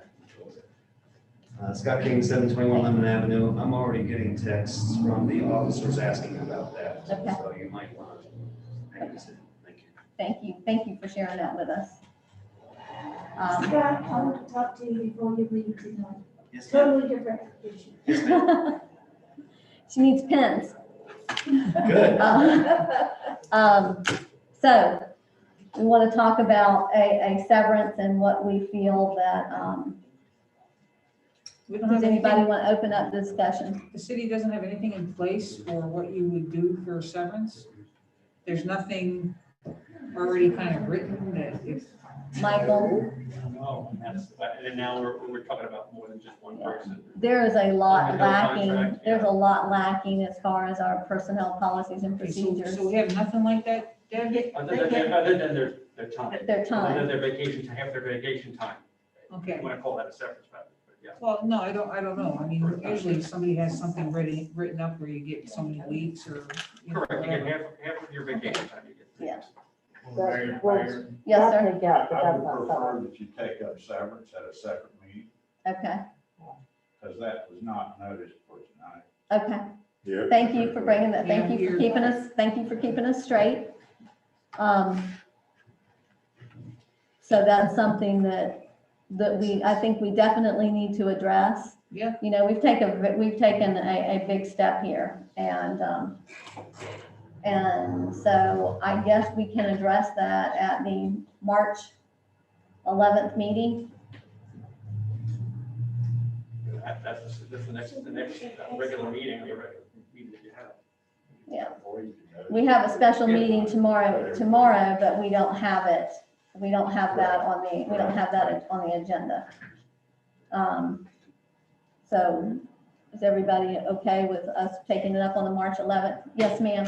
Scott King, 721 Lemon Avenue. I'm already getting texts from the officers asking about that. Okay. So you might want to make a decision. Thank you. Thank you for sharing that with us. Scott, I want to talk to you before you leave tonight. Yes, ma'am. Totally different issue. Yes, ma'am. She needs pens. Good. So we want to talk about a severance and what we feel that, We don't does have anybody anything, want to open up the discussion? the city doesn't have anything in place for what you would do for severance? There's nothing already kind of written that if. Michael, No, and now we're talking about more than just one person. there is a lot Under no lacking, contract, there's yeah. a lot lacking as far as our personnel policies and Okay, so procedures. we have nothing like that, Deb? Other than their time. Their Other time. than their vacation, half their vacation time. Okay. You want to call that a severance, but yeah. Well, no, I don't know. I mean, usually somebody has something written up where you get so many weeks or, you know, Correct, you get whatever. half of your vacation time, you get. Yeah. Mayor, Mayor, Yes, That sir. they get, but I that's would not prefer something. that you take up severance at a separate meeting, Okay, because that was not noticed for tonight. okay. Yeah. Thank you for bringing that. Thank you Yeah, for keeping us, thank you for keeping us straight. So that's something that I think we definitely need to address. Yeah. You know, we've taken a big step here and so I guess we can address that at the March 11th meeting. That's the next regular meeting, the regular meeting that you have. Yeah. We have a special meeting tomorrow, but we don't have that on the agenda. So is everybody okay with us taking it up on the March 11th? Yes, ma'am.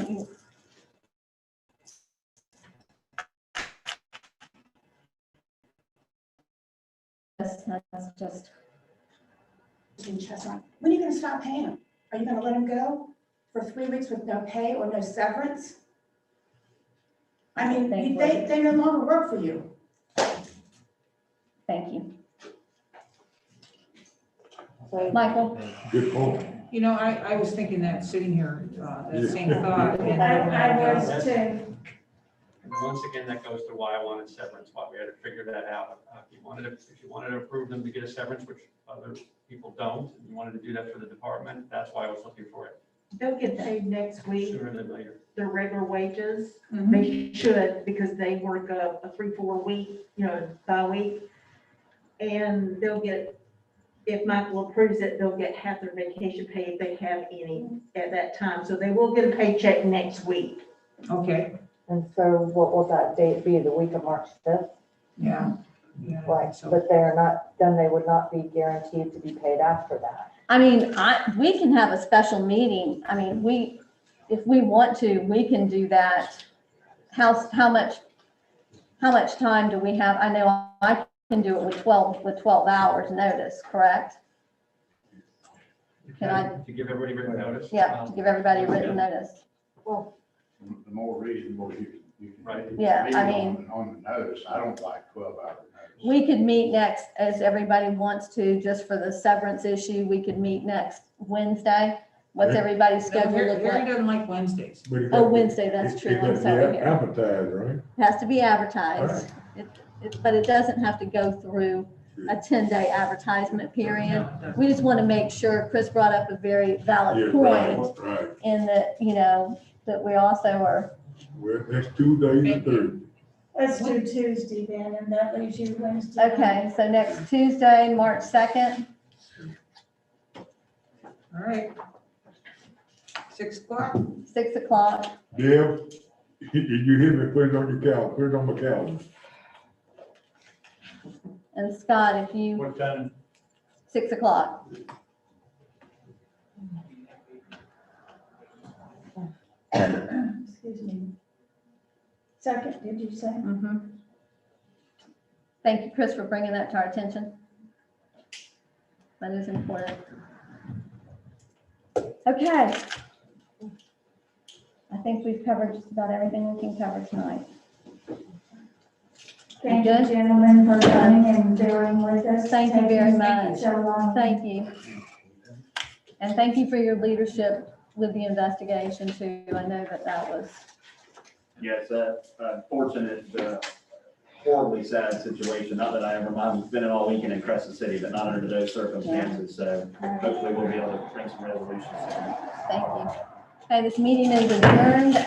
That's just, In Chestnut. When are you gonna stop paying them? Are you gonna let them go for 3 weeks with no pay or no severance? I mean, they no longer work for you. thank you. So Michael? Good point. You know, I was thinking that sitting here, that same thought. and I was too. And once again, that goes to why I wanted severance, why we had to figure that out. If you wanted to approve them to get a severance, which other people don't, and you wanted to do that for the department, that's why I was looking for it They'll get paid next week, sooner than later. their regular wages. Mhm. They should, because they work a 3-4 week, by week. And they'll get, if Michael approves it, they'll get half their vacation pay if they have any at that time. So they will get a paycheck next week. Okay, And so what will that date be, the week of March 5th? yeah. Yeah, Right, so- but then they would not be guaranteed to be paid after that. I mean, we can have a special meeting. I mean, if we want to, we can do that. How much time do we have? I know I can do it with 12 hours notice, correct? Can I- To give everybody written notice. Yeah, to give everybody a written notice. Well, The more reasonable you can. Right. Yeah, I be mean- On the notice, I don't like 12-hour notice. We could meet next, as everybody wants to, just for the severance issue, we could meet next Wednesday. What's everybody's No, schedule look Harry like? doesn't like Wednesdays. But it Oh, got- Wednesday, that's true. it I'm got to be sorry, Harry. advertised, right? Has to be advertised. But it doesn't have to go through a 10-day advertisement period. We just want to make sure, Chris brought up a very Yeah, valid right, point right. in that, that we also are, Well, next Tuesday is the third. Let's do Tuesday then, and that leaves you Wednesday. okay, so next Tuesday, March 2nd, All right. 6 o'clock? 6 o'clock. Deb, you hear me, put it on your calendar, put it on my calendar. And Scott, if you, What time? 6 o'clock. Excuse me. Second, did you say? Mhm. Thank you, Chris, for bringing that to our attention. That is important. Okay. I think we've covered just about everything we can cover tonight. Thank you, Good? gentlemen, for coming and bearing with us. Thank you very Taking much. So long. Thank you. And thank you for your leadership with the investigation too. I know that was, Yes, unfortunate, horribly sad situation. Not that I ever mind spending all weekend in Crescent City, but not under those circumstances. So hopefully we'll be able to bring some resolutions soon. thank you. Okay, this meeting is adjourned